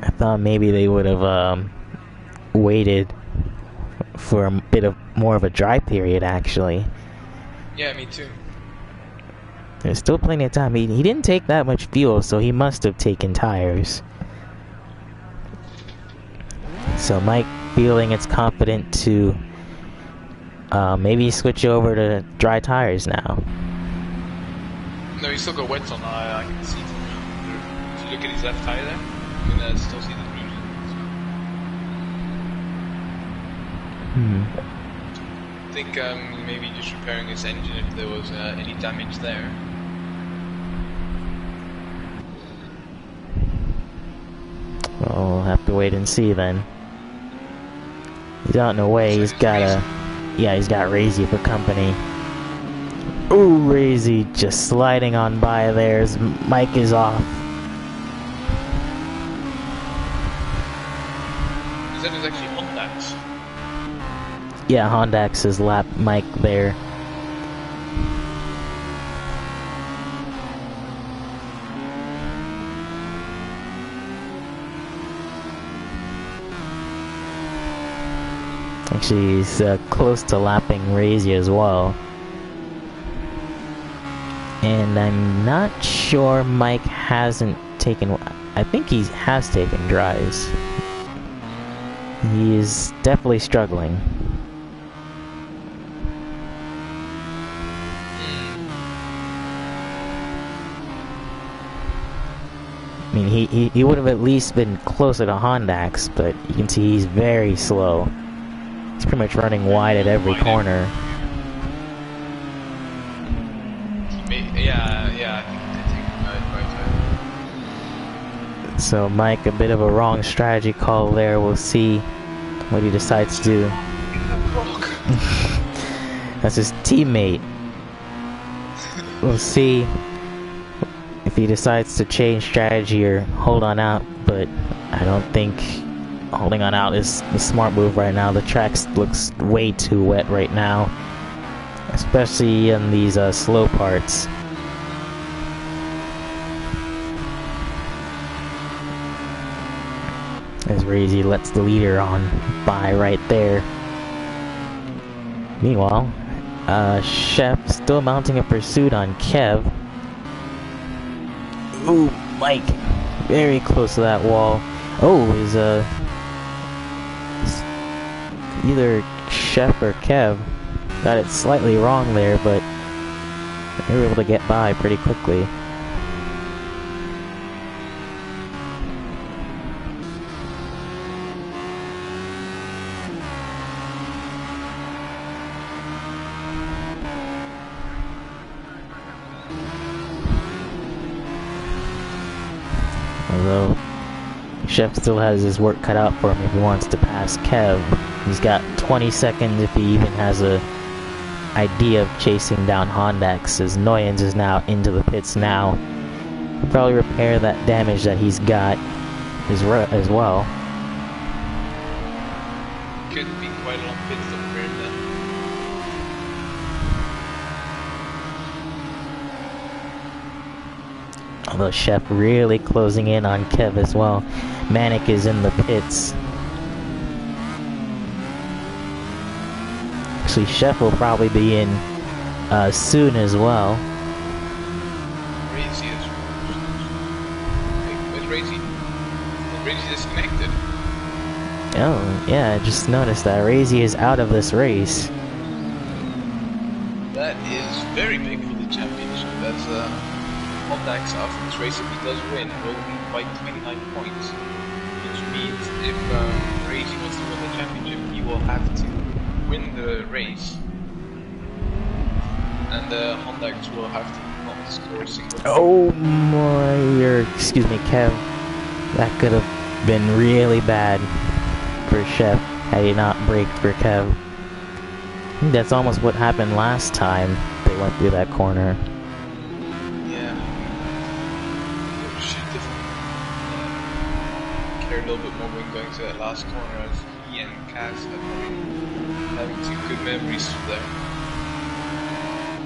S1: I thought maybe they would have waited for a bit of more of a dry period, actually.
S2: yeah, me too.
S1: There's still plenty of time. He didn't take that much fuel, so he must have taken tires. So Mike feeling it's confident to maybe switch over to dry tires now.
S2: No, he's still got wets on. I can see. If you look at his left tire there, you can still see the bruising. I think maybe just repairing his engine if there was any damage there.
S1: Well, we'll have to wait and see then. He's out in a way. He's got Razy for company. Ooh, Razy just sliding on by there. Mike is off.
S2: That is actually Hondax.
S1: Yeah, Hondax has lapped Mike there. Actually, he's close to lapping Razy as well. And I'm not sure Mike hasn't taken... I think he has taken dries. He is definitely struggling. I mean, he would have at least been closer to Hondax, but you can see he's very slow. He's pretty much running wide at every corner.
S2: Yeah, I think
S1: So Mike, a bit of a wrong strategy call there. We'll see what he decides to do. That's his teammate. We'll see if he decides to change strategy or hold on out, but I don't think holding on out is the smart move right now. The track looks way too wet right now, especially in these slow parts. As Razy lets the leader on by right there. Meanwhile, Chef still mounting a pursuit on Kev. Ooh, Mike, very close to that wall. Oh, is either Chef or Kev got it slightly wrong there, but they were able to get by pretty quickly. Although Chef still has his work cut out for him if he wants to pass Kev. He's got 20 seconds if he even has a idea of chasing down Hondax, as Noyens is now into the pits now. He'll probably repair that damage that he's got as well.
S2: Could be quite a long pit stop for him then.
S1: Although Chef really closing in on Kev as well. Manic is in the pits. Actually, Chef will probably be in soon as well.
S2: Razy is... Where's Razy? Razy disconnected.
S1: Oh, yeah, I just noticed that. Razy is out of this race.
S2: That is very big for the championship. That's Hondax after this race, if he does win, will be by 29 points. Which means if Crazy wants to win the championship, he will have to win the race. And the Honda's will have to not score a single point.
S1: Oh my, excuse me, Kev. That could have been really bad for Chef had he not braked for Kev. I think that's almost what happened last time they went through that corner.
S2: Yeah. She definitely cared a little bit more when going to that last corner, as he and Kaz have been having two good memories there.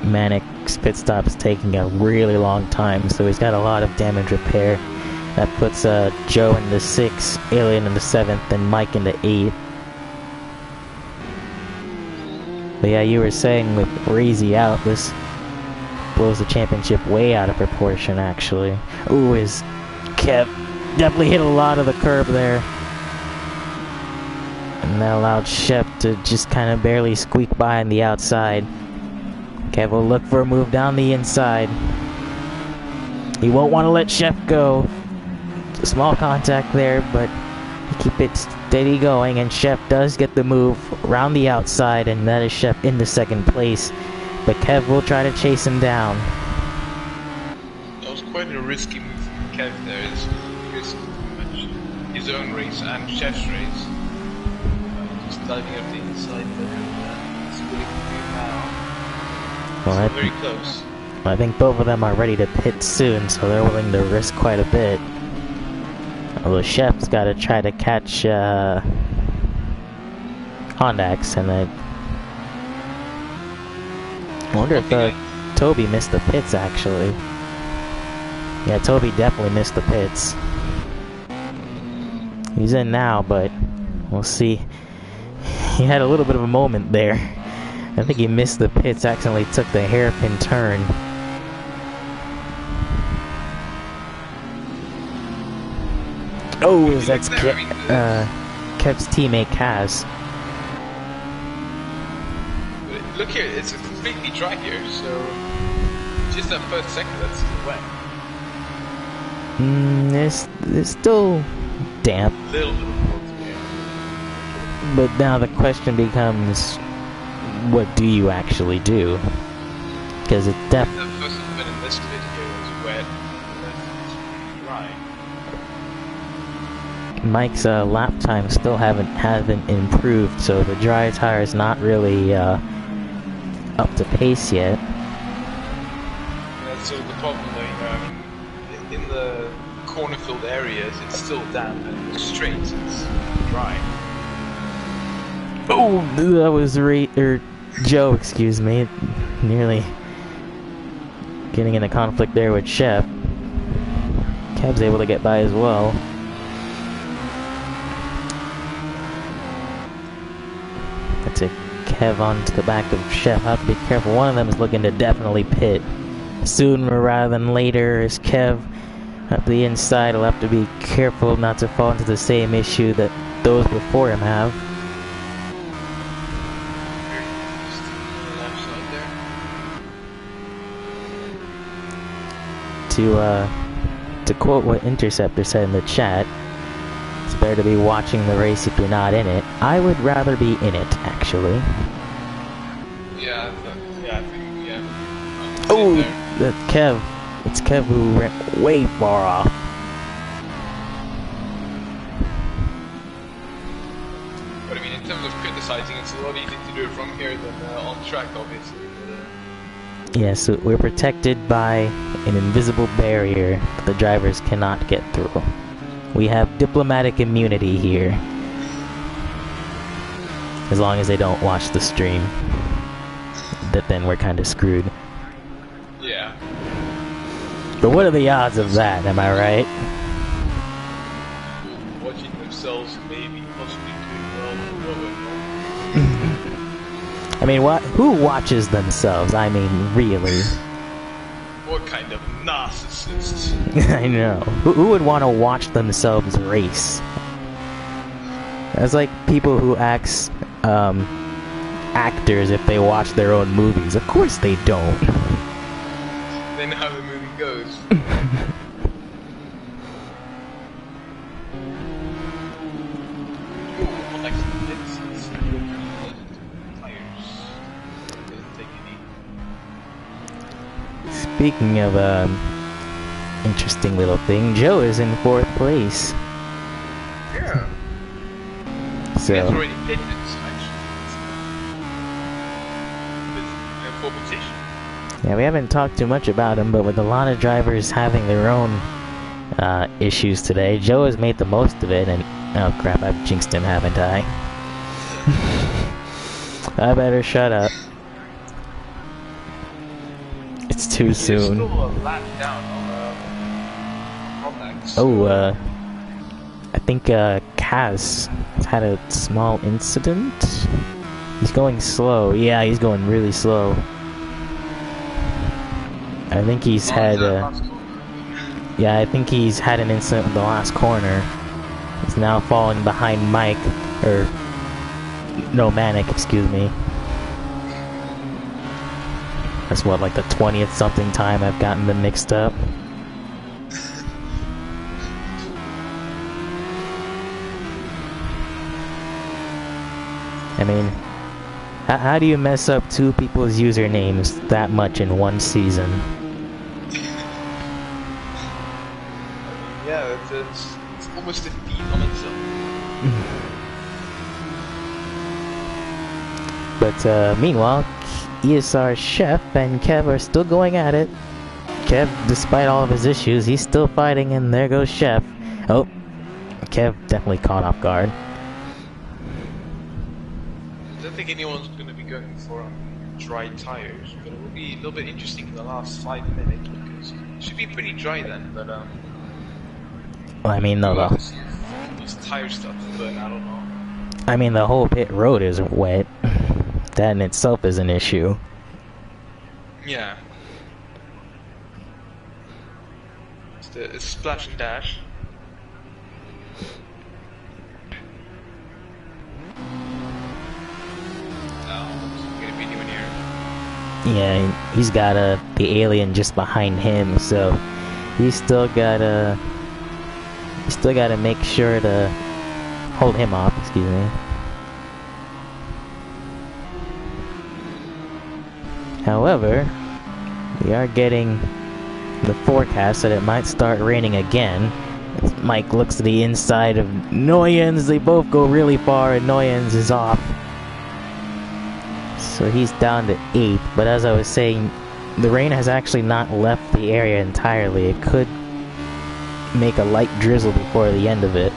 S1: Manic's pit stop is taking a really long time, so he's got a lot of damage repair. That puts Joe in the 6th, Alien in the 7th, and Mike in the 8th. But yeah, you were saying with Razy out, this blows the championship way out of proportion, actually. Ooh, his Kev definitely hit a lot of the curb there. And that allowed Shep to just kind of barely squeak by on the outside. Kev will look for a move down the inside. He won't want to let Chef go. Small contact there, but keep it steady going, and Chef does get the move around the outside, and that is Chef in the 2nd place. But Kev will try to chase him down.
S2: That was quite a risky move from Kev there. It's risk his own race and Chef's race. Just diving up the inside there. That's what he can do now.
S1: Well,
S2: very close.
S1: I think both of them are ready to pit soon, so they're willing to risk quite a bit. Although Chef's got to try to catch Hondax, and I wonder if Toby missed the pits, actually. Yeah, Toby definitely missed the pits. He's in now, but we'll see. He had a little bit of a moment there. I think he missed the pits, accidentally took the hairpin turn. Oh, that's Kev's teammate Kaz.
S2: Look here, it's completely dry here, so just that first second that's still wet.
S1: It's still damp.
S2: Little bit.
S1: But now the question becomes, what do you actually do? Because it's definitely...
S2: The first bit in this video is wet, it's dry.
S1: Mike's lap time still haven't improved, so the dry tire is not really up to pace yet.
S2: That's sort of the problem, though. You know, I mean, in the corner-filled areas, it's still damp, and the straights, it's dry.
S1: Oh, that was Joe, excuse me, nearly getting in a conflict there with Chef. Kev's able to get by as well. That's a Kev onto the back of Chef. Have to be careful. One of them is looking to definitely pit sooner rather than later. As Kev at the inside will have to be careful not to fall into the same issue that those before him have. To quote what Interceptor said in the chat, it's better to be watching the race if you're not in it. I would rather be in it, actually.
S2: Yeah, I think, yeah.
S1: Oh, that's Kev. It's Kev who ran way far off.
S2: But I mean, in terms of criticizing, it's a lot easier to do it from here than on track, obviously.
S1: Yes, so we're protected by an invisible barrier that the drivers cannot get through. We have diplomatic immunity here. As long as they don't watch the stream. Then we're kind of screwed.
S2: Yeah.
S1: But what are the odds of that, am I right?
S2: Watching themselves, maybe, possibly doing well.
S1: I mean, who watches themselves? I mean, really.
S2: What kind of narcissist?
S1: I know. Who would want to watch themselves race? That's like people who ask actors if they watch their own movies. Of course they don't.
S2: They know how the movie goes. like it's tires. Didn't take any.
S1: Speaking of interesting little thing, Joe is in 4th place.
S2: Yeah.
S1: So
S2: He has already pitted, actually. With full position.
S1: yeah, we haven't talked too much about him, but with a lot of drivers having their own issues today, Joe has made the most of it, and oh crap, I've jinxed him, haven't I? I better shut up. It's too soon.
S2: Still a lap down on that.
S1: Oh, I think Kaz has had a small incident. He's going slow. Yeah, he's going really slow. I think he's had yeah, I think he's had an incident with the last corner. He's now falling behind Mike, or no, Manic, excuse me. That's what, like the 20th something time I've gotten them mixed up. I mean, how do you mess up 2 people's usernames that much in one season?
S2: Yeah, it's almost a feat on itself.
S1: But meanwhile, ESR Chef and Kev are still going at it. Kev, despite all of his issues, he's still fighting, and there goes Chef. Oh, Kev definitely caught off guard.
S2: I don't think anyone's going to be going for dry tires, but it will be a little bit interesting in the last 5 minutes because it should be pretty dry then. But
S1: well, I mean,
S2: this tire stuff, but I don't know.
S1: I mean, the whole pit road is wet. That in itself is an issue.
S2: Yeah. It's splash and dash.
S1: Yeah, he's got the alien just behind him, so he's still gotta make sure to hold him off. Excuse me. However, we are getting the forecast that it might start raining again. As Mike looks to the inside of Noyens. They both go really far, and Noyens is off. So he's down to 8th, but as I was saying, the rain has actually not left the area entirely. It could make a light drizzle before the end of it.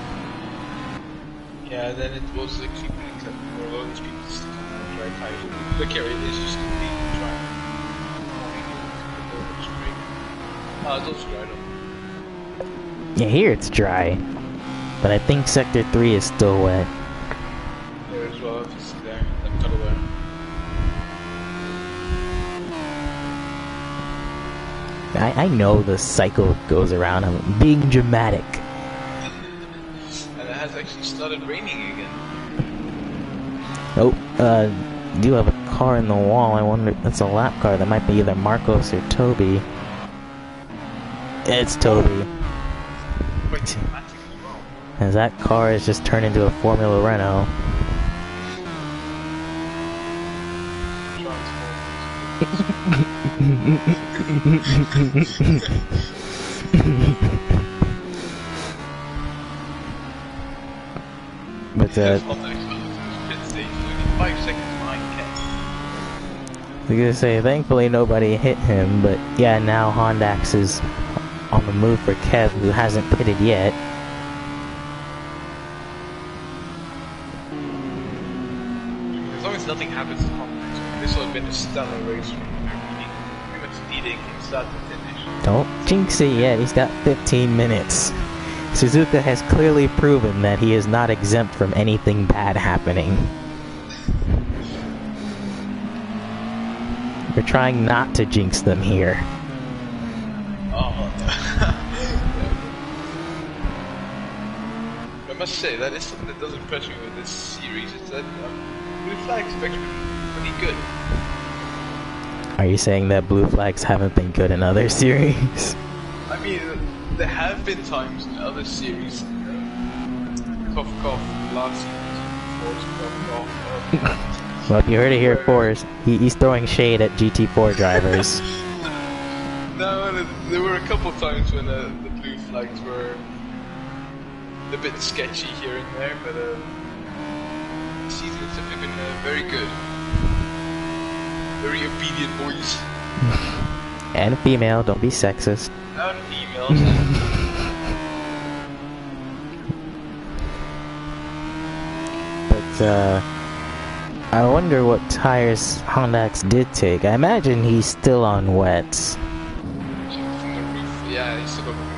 S2: Yeah, then it was actually except for a lot of these people still dry tires. Look here, it is just completely dry. It's also dry though.
S1: Yeah, here it's dry, but I think Sector 3 is still wet.
S2: There as well, if you see there, that tunnel there.
S1: I know the cycle goes around. I'm being dramatic.
S2: And it has actually started raining again.
S1: Oh, do have a car in the wall. I wonder, that's a lap car. That might be either Marcos or Toby. It's Toby.
S2: Quite dramatic as well.
S1: As that car has just turned into a Formula Renault. But
S2: pit stage, 5 seconds behind Ken.
S1: I was gonna say, thankfully nobody hit him, but yeah, now Hondax is on the move for Kev, who hasn't pitted yet.
S2: As long as nothing happens to Hondax, this will have been a stellar race from pretty much leading from start to finish.
S1: Don't jinx it yet, he's got 15 minutes. Suzuka has clearly proven that he is not exempt from anything bad happening. We're trying not to jinx them here.
S2: Oh, I must say, that is something that does impress me with this series, is that blue flags have actually been pretty good.
S1: Are you saying that blue flags haven't been good in other series?
S2: I mean, there have been times in other series, cough cough, last season,
S1: Well, if you heard it here first, he's throwing shade at GT4 drivers.
S2: No, there were a couple of times when the blue flags were a bit sketchy here and there, but the seasons have been very good. Very obedient boys.
S1: And female, don't be sexist.
S2: And females.
S1: But, I wonder what tires Hondax did take. I imagine he's still on wets.
S2: From the roof, yeah, he's still got the roof.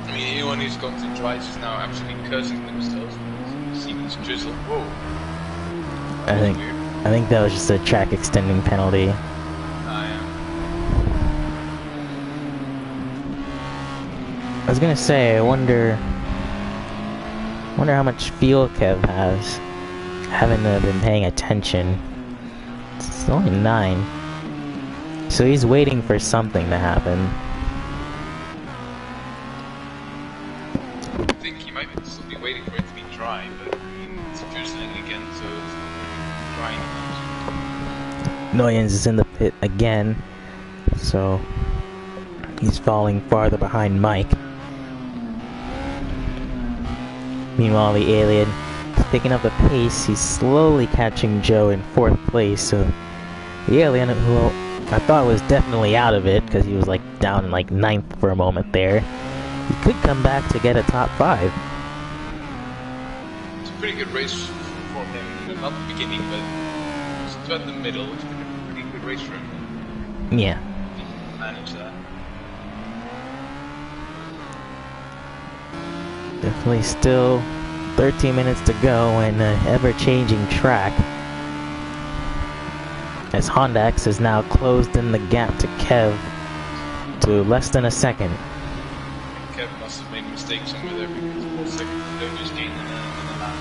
S2: I mean, anyone who's gone to drives is now absolutely cursing themselves. See this drizzle. Whoa.
S1: I think that was just a track extending penalty. I was gonna say, I wonder how much fuel Kev has. Haven't been paying attention. It's only 9. So he's waiting for something to happen.
S2: I think he might still be waiting for it to be dry, but I mean, it's drizzling again, so it's drying.
S1: Noyens is in the pit again, so he's falling farther behind Mike. Meanwhile, the alien is picking up the pace. He's slowly catching Joe in 4th place. So the alien, who I thought was definitely out of it because he was like down in like 9th for a moment there, he could come back to get a top 5.
S2: It's a pretty good race for him. Not the beginning, but it's about the middle. It's been a pretty good race for him.
S1: Yeah.
S2: He managed that.
S1: Definitely still 13 minutes to go and an ever-changing track. As Hondax is now closed in the gap to Kev to less than a second.
S2: Kev must have made mistakes somewhere there because 4 seconds don't just gain in a lap.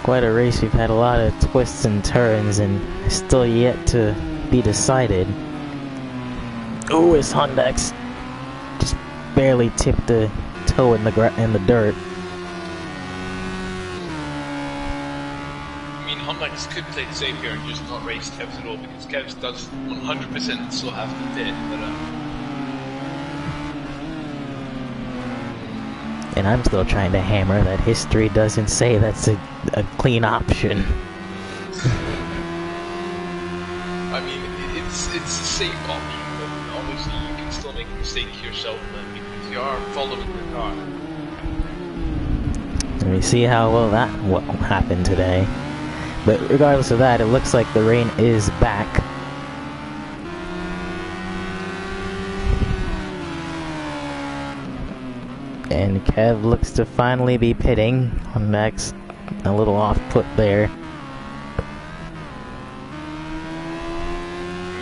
S1: Quite a race. We've had a lot of twists and turns and still yet to be decided. Oh, it's Hondax. Just barely tipped a toe in the dirt.
S2: I mean, Hondax could play it safe here and just not race Kevs at all, because Kevs does 100% still have the pit, but
S1: and I'm still trying to hammer that history doesn't say that's a clean option.
S2: I mean, it's a safe option, but obviously you can still make a mistake yourself then, because you are following the car.
S1: Let me see how well that will happen today. But regardless of that, it looks like the rain is back. And Kev looks to finally be pitting. Hondax a little off put there.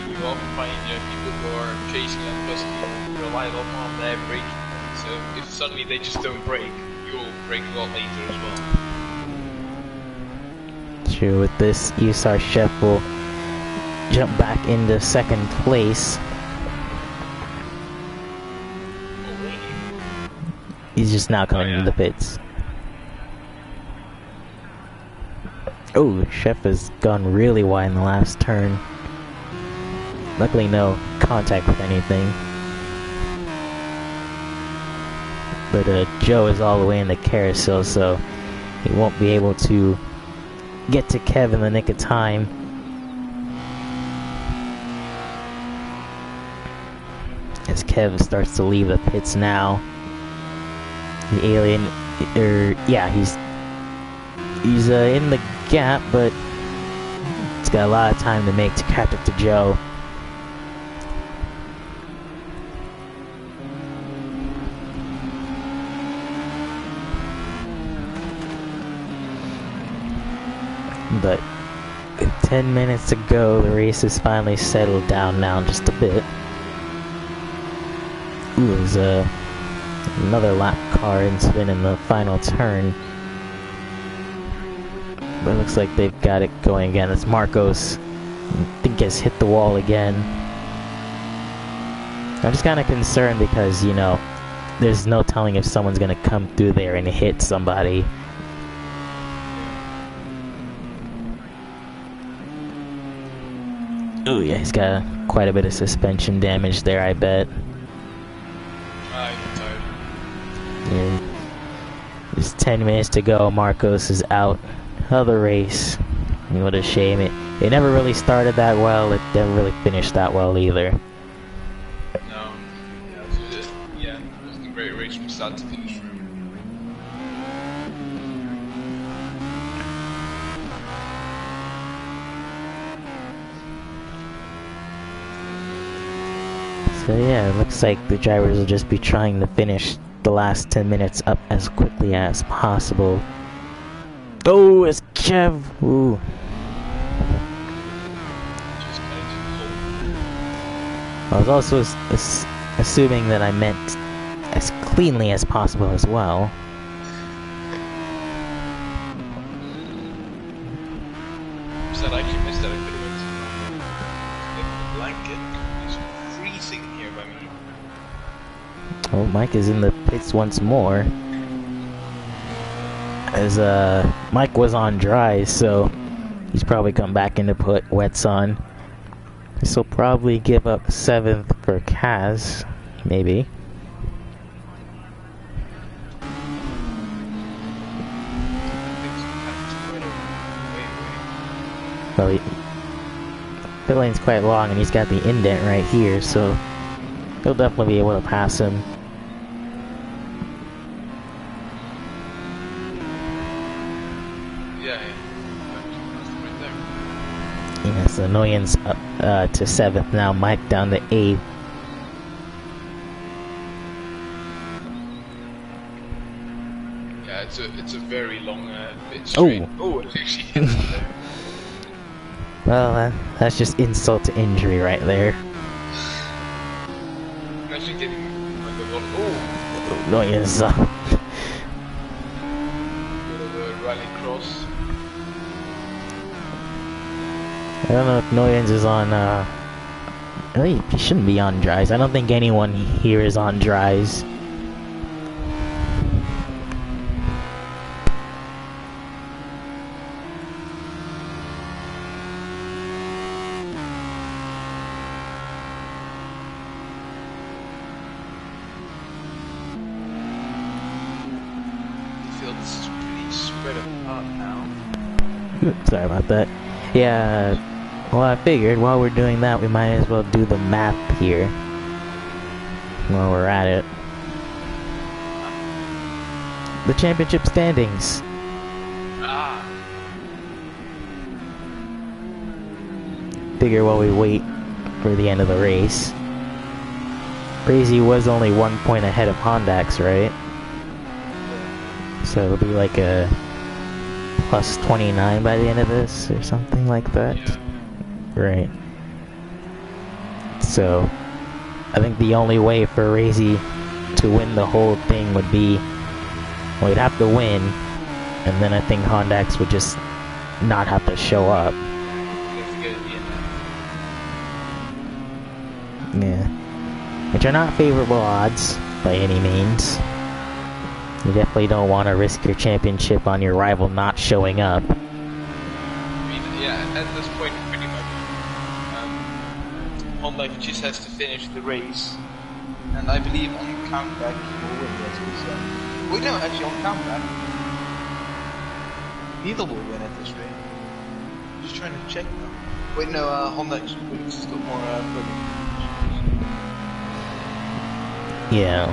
S2: You often find people who are chasing and busting rely a lot on their braking. So if suddenly they just don't brake, you'll brake a lot later as well.
S1: True, with this, Usar Chef will jump back into 2nd place. He's just now coming into the pits. Oh, Chef has gone really wide in the last turn. Luckily no contact with anything. But Joe is all the way in the carousel, so he won't be able to get to Kev in the nick of time. As Kev starts to leave the pits now. The alien, yeah, he's in the gap, but he's got a lot of time to make to catch up to Joe. But with 10 minutes to go, the race has finally settled down now just a bit. Ooh, there's another lap car incident in the final turn. But it looks like they've got it going again. It's Marcos. I think has hit the wall again. I'm just kind of concerned because, you know, there's no telling if someone's going to come through there and hit somebody. Oh yeah, he's got quite a bit of suspension damage there, I bet.
S2: I'm tired.
S1: Yeah. There's 10 minutes to go. Marcos is out of the race. I mean, what a shame. It never really started that well. It never really finished that well either.
S2: No. Yeah, it was a great race from start to finish.
S1: So yeah, it looks like the drivers will just be trying to finish the last 10 minutes up as quickly as possible. Oh, it's Kev! Ooh. I was also assuming that I meant as cleanly as possible as well.
S2: I actually missed that. I could have went to the blanket. It's freezing here by me.
S1: Oh, Mike is in the pits once more. As Mike was on dry, so he's probably come back in to put wets on. This will probably give up 7th for Kaz, maybe. Well, pit lane's quite long, and he's got the indent right here, so he'll definitely be able to pass him.
S2: Yeah.
S1: Yes, Annoyance up to 7th now. Mike down to 8th.
S2: Yeah, it's a very long pit straight. Oh, it actually hit him there.
S1: Well, that's just insult to injury right there.
S2: Imagine getting like a lot. Oh,
S1: Annoyance.
S2: bit of a rally cross.
S1: I don't know if Noyens is on, really, he shouldn't be on dries. I don't think anyone here is on dries.
S2: The field is pretty spread apart now.
S1: Sorry about that. Yeah, well, I figured while we're doing that, we might as well do the map here. While we're at it. The championship standings.
S2: Ah.
S1: Figure while we wait for the end of the race. Crazy was only 1 point ahead of Hondax, right? So it'll be like a plus 29 by the end of this, or something like that.
S2: Yeah.
S1: Right. So, I think the only way for Razy to win the whole thing would be, well, he'd have to win, and then I think Hondax would just not have to show up. Yeah. Which are not favorable odds, by any means. You definitely don't want to risk your championship on your rival not showing up.
S2: I mean, yeah, at this point, pretty much, Honda just has to finish the race, and I believe on countback he will win. Wait, no, actually on countback, neither will win at this rate. Just trying to check now. Wait, no, Honda has got more equipment.
S1: Yeah.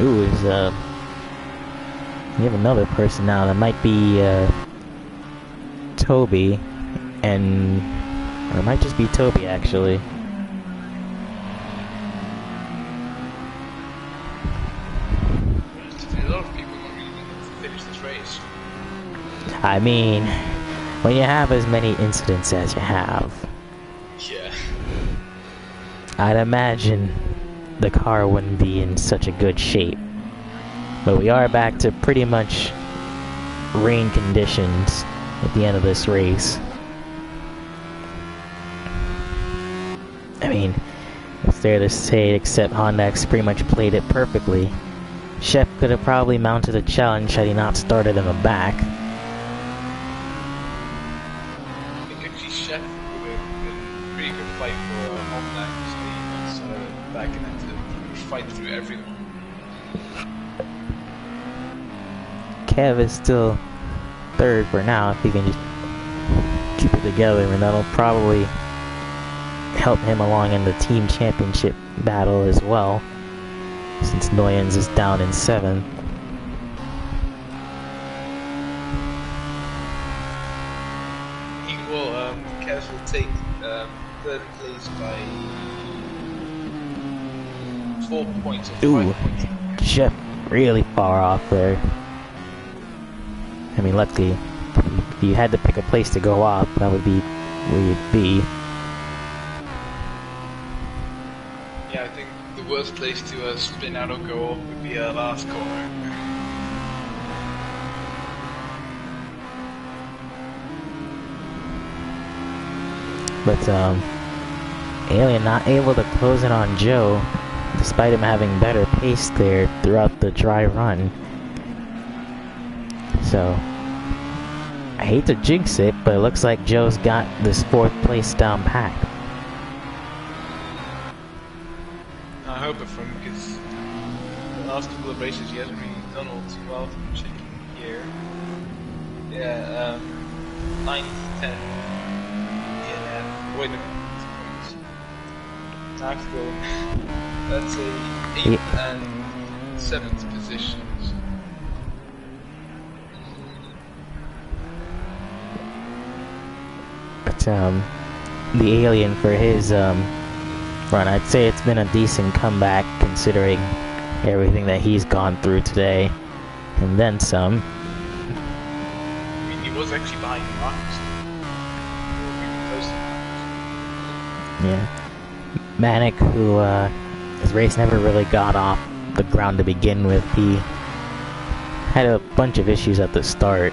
S1: Ooh, is we have another person now. That might be Toby, or it might just be Toby actually.
S2: A lot of people are really going to finish this race.
S1: I mean, when you have as many incidents as you have,
S2: Yeah.
S1: I'd imagine the car wouldn't be in such a good shape. But we are back to pretty much rain conditions at the end of this race. I mean, it's fair to say, except Honda's pretty much played it perfectly. Chef could have probably mounted a challenge had he not started in the back.
S2: I think actually Chef would have been a pretty good fight for Honda to stay back and then to fight through everyone.
S1: Kev is still third for now if he can just keep it together, and that'll probably help him along in the team championship battle as well, since Noyens is down in 7th.
S2: Equal, Kev will take 3rd place by 4 points or 5
S1: Ooh,
S2: points.
S1: Chef really far off there. I mean, luckily, if you had to pick a place to go off, that would be where you'd be.
S2: Yeah, I think the worst place to spin out or go off would be last corner.
S1: But, Alien not able to close in on Joe, despite him having better pace there throughout the dry run. So, I hate to jinx it, but it looks like Joe's got this 4th place down pat.
S2: I hope it for him, because the last couple of races he hasn't really done all too well from checking here. Yeah, 9th, 10th. Yeah, wait a minute. That's good. That's a 8th and 7th positions.
S1: But, the Alien for his, run, I'd say it's been a decent comeback considering everything that he's gone through today, and then some.
S2: I mean, he was actually behind Marcus.
S1: Yeah. Manic, who, his race never really got off the ground to begin with. He had a bunch of issues at the start.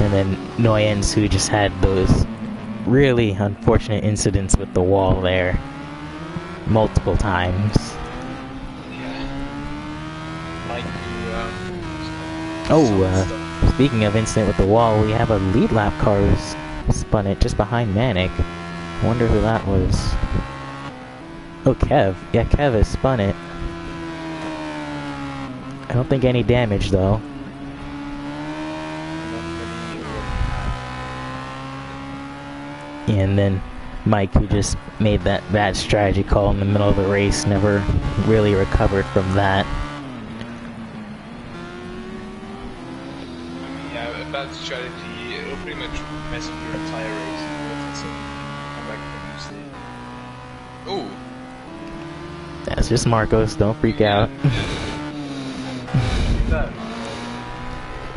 S1: And then Noyens, who just had those really unfortunate incidents with the wall there multiple times.
S2: Yeah. Like,
S1: Speaking of incident with the wall, we have a lead lap car who's spun it just behind Manic. I wonder who that was. Oh, Kev. Yeah, Kev has spun it. I don't think any damage, though. And then Mike, who just made that bad strategy call in the middle of the race, never really recovered from that.
S2: yeah, a bad strategy, it'll pretty much mess up your entire race. So, come back from Ooh!
S1: That's just Marcos, don't freak out.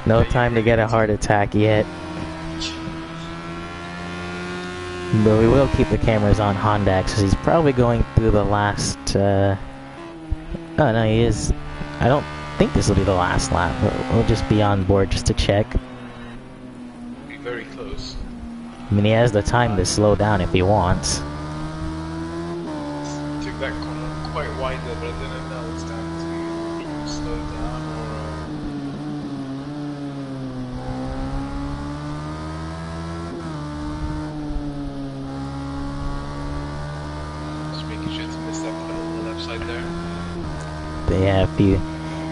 S1: No time to get a heart attack yet. But we will keep the cameras on Honda, because he's probably going through the last, oh no, he is. I don't think this will be the last lap, but we'll just be on board just to check.
S2: Be very close.
S1: I mean, he has the time to slow down if he wants.
S2: Took that corner quite wide there, but I didn't know it's time to slow down or... there.
S1: But yeah,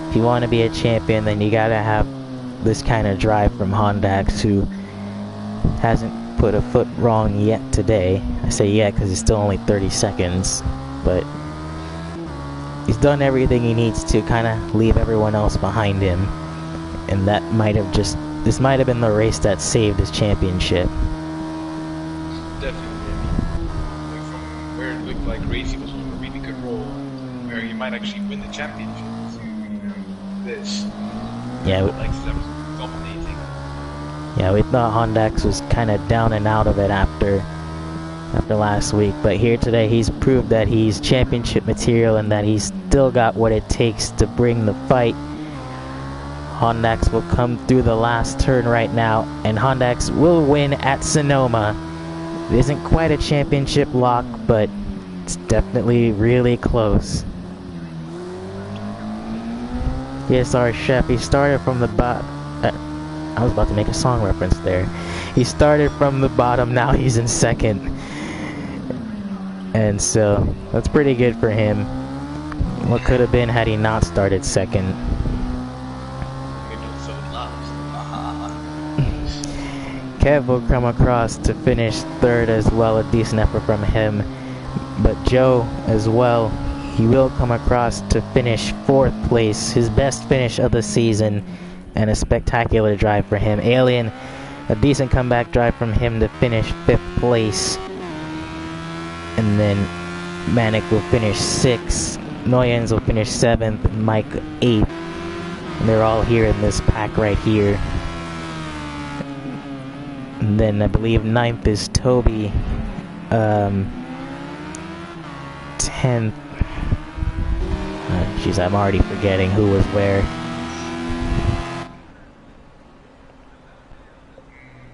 S1: if you want to be a champion, then you gotta have this kind of drive from Hondax, who hasn't put a foot wrong yet today. I say yet because it's still only 30 seconds, but he's done everything he needs to kind of leave everyone else behind him, and that might have this might have been the race that saved his championship.
S2: Definitely. From where it looked like Racy was on a really good roll, where he might actually win the championship to this.
S1: Yeah,
S2: like that was dominating.
S1: Yeah, we thought Hondax was kind of down and out of it after after last week. But here today, he's proved that he's championship material and that he's still got what it takes to bring the fight. Hondax will come through the last turn right now, and Hondax will win at Sonoma. It isn't quite a championship lock, but it's definitely really close. Yes, our chef, he started from the bottom. I was about to make a song reference there. He started from the bottom, now he's in second. And so, that's pretty good for him. What could have been had he not started second. Kev will come across to finish third as well, a decent effort from him. But Joe as well, he will come across to finish fourth place, his best finish of the season, and a spectacular drive for him. Alien, a decent comeback drive from him to finish fifth place. And then Manic will finish sixth, Noyens will finish seventh, and Mike eighth. And they're all here in this pack right here. And then I believe ninth is Toby, 10th. Jeez, I'm already forgetting who was where.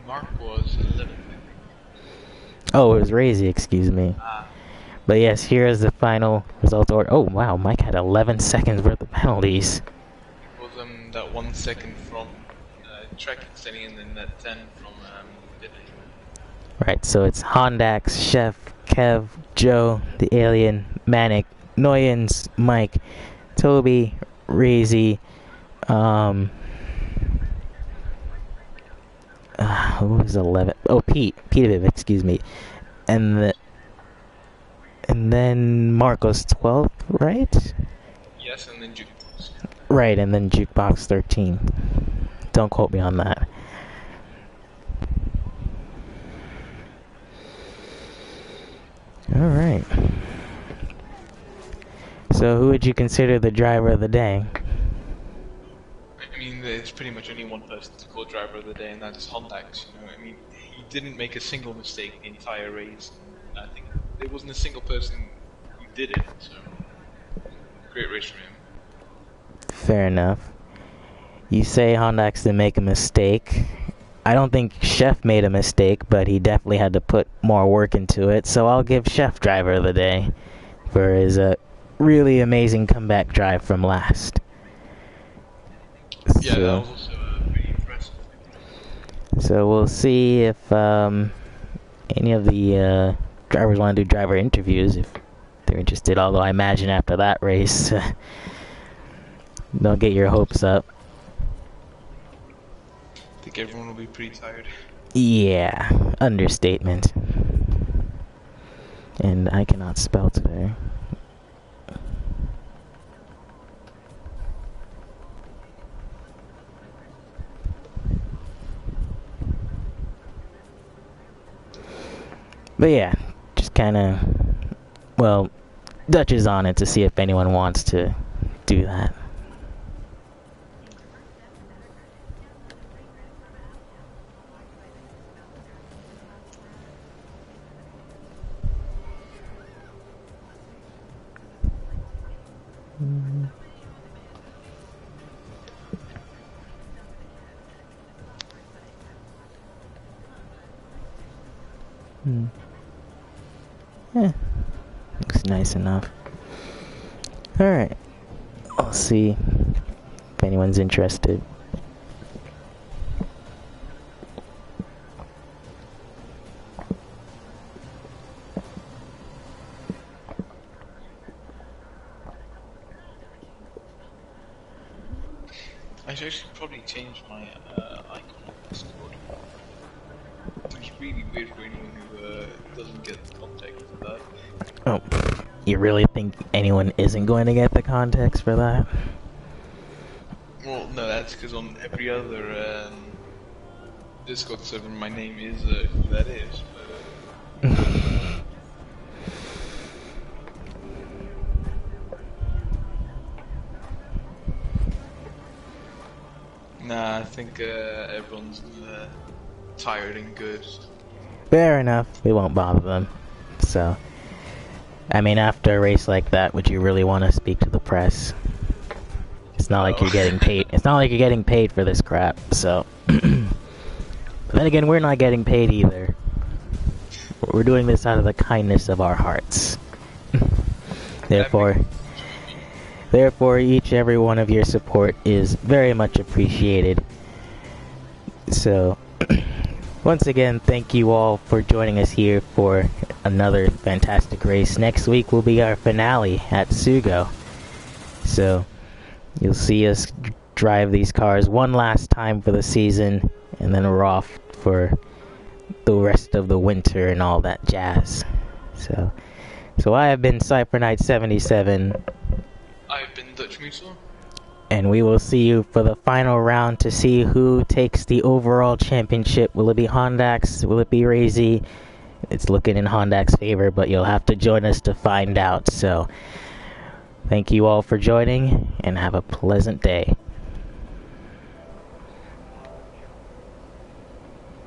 S2: Mark was 11th.
S1: Oh, it was Razy, excuse me. But yes, here is the final result order. Oh wow, Mike had 11 seconds worth of penalties.
S2: It was that 1 second from track extending and then that 10 from Dipping.
S1: Right, so it's Hondax, Chef, Kev, Joe, the Alien, Manic, Noyens, Mike, Toby, Razy, who was 11? Oh, Pete Aviv, excuse me, and then Marcos 12th, right?
S2: Yes, and then Jukebox.
S1: Right, and then Jukebox 13. Don't quote me on that. Alright. So who would you consider the driver of the day?
S2: I mean, there's pretty much only one person to call driver of the day, and that is Hondax. You know, I mean, he didn't make a single mistake the entire race. I think there wasn't a single person who did it, so great race for him.
S1: Fair enough. You say Hondax didn't make a mistake. I don't think Chef made a mistake, but he definitely had to put more work into it, so I'll give Chef driver of the day for his really amazing comeback drive from last.
S2: Yeah, that was also pretty impressive.
S1: So we'll see if any of the drivers want to do driver interviews, if they're interested, although I imagine after that race, don't get your hopes up.
S2: I think everyone will be pretty tired.
S1: Yeah, understatement. And I cannot spell today. But yeah, just kind of, well, Dutch is on it to see if anyone wants to do that. Yeah, looks nice enough. Alright, I'll see if anyone's interested.
S2: I should actually probably change my icon on Discord. It's really weird for anyone who doesn't get the context of that.
S1: Oh, you really think anyone isn't going to get the context for that?
S2: Well, no, that's because on every other Discord server my name is who that is. But, nah, I think everyone's tired and good.
S1: Fair enough, we won't bother them. So, I mean, after a race like that, would you really want to speak to the press? It's not like you're getting paid. It's not like you're getting paid for this crap. So, but then again, we're not getting paid either. We're doing this out of the kindness of our hearts. Therefore, every one of your support is very much appreciated. So, once again, thank you all for joining us here for another fantastic race. Next week will be our finale at Sugo. So, you'll see us drive these cars one last time for the season, and then we're off for the rest of the winter and all that jazz. So I have been Cypher Knight 77.
S2: I've been Dutch Musa.
S1: And we will see you for the final round to see who takes the overall championship. Will it be Hondax? Will it be Razy? It's looking in Hondax's favor, but you'll have to join us to find out. So, thank you all for joining, and have a pleasant day.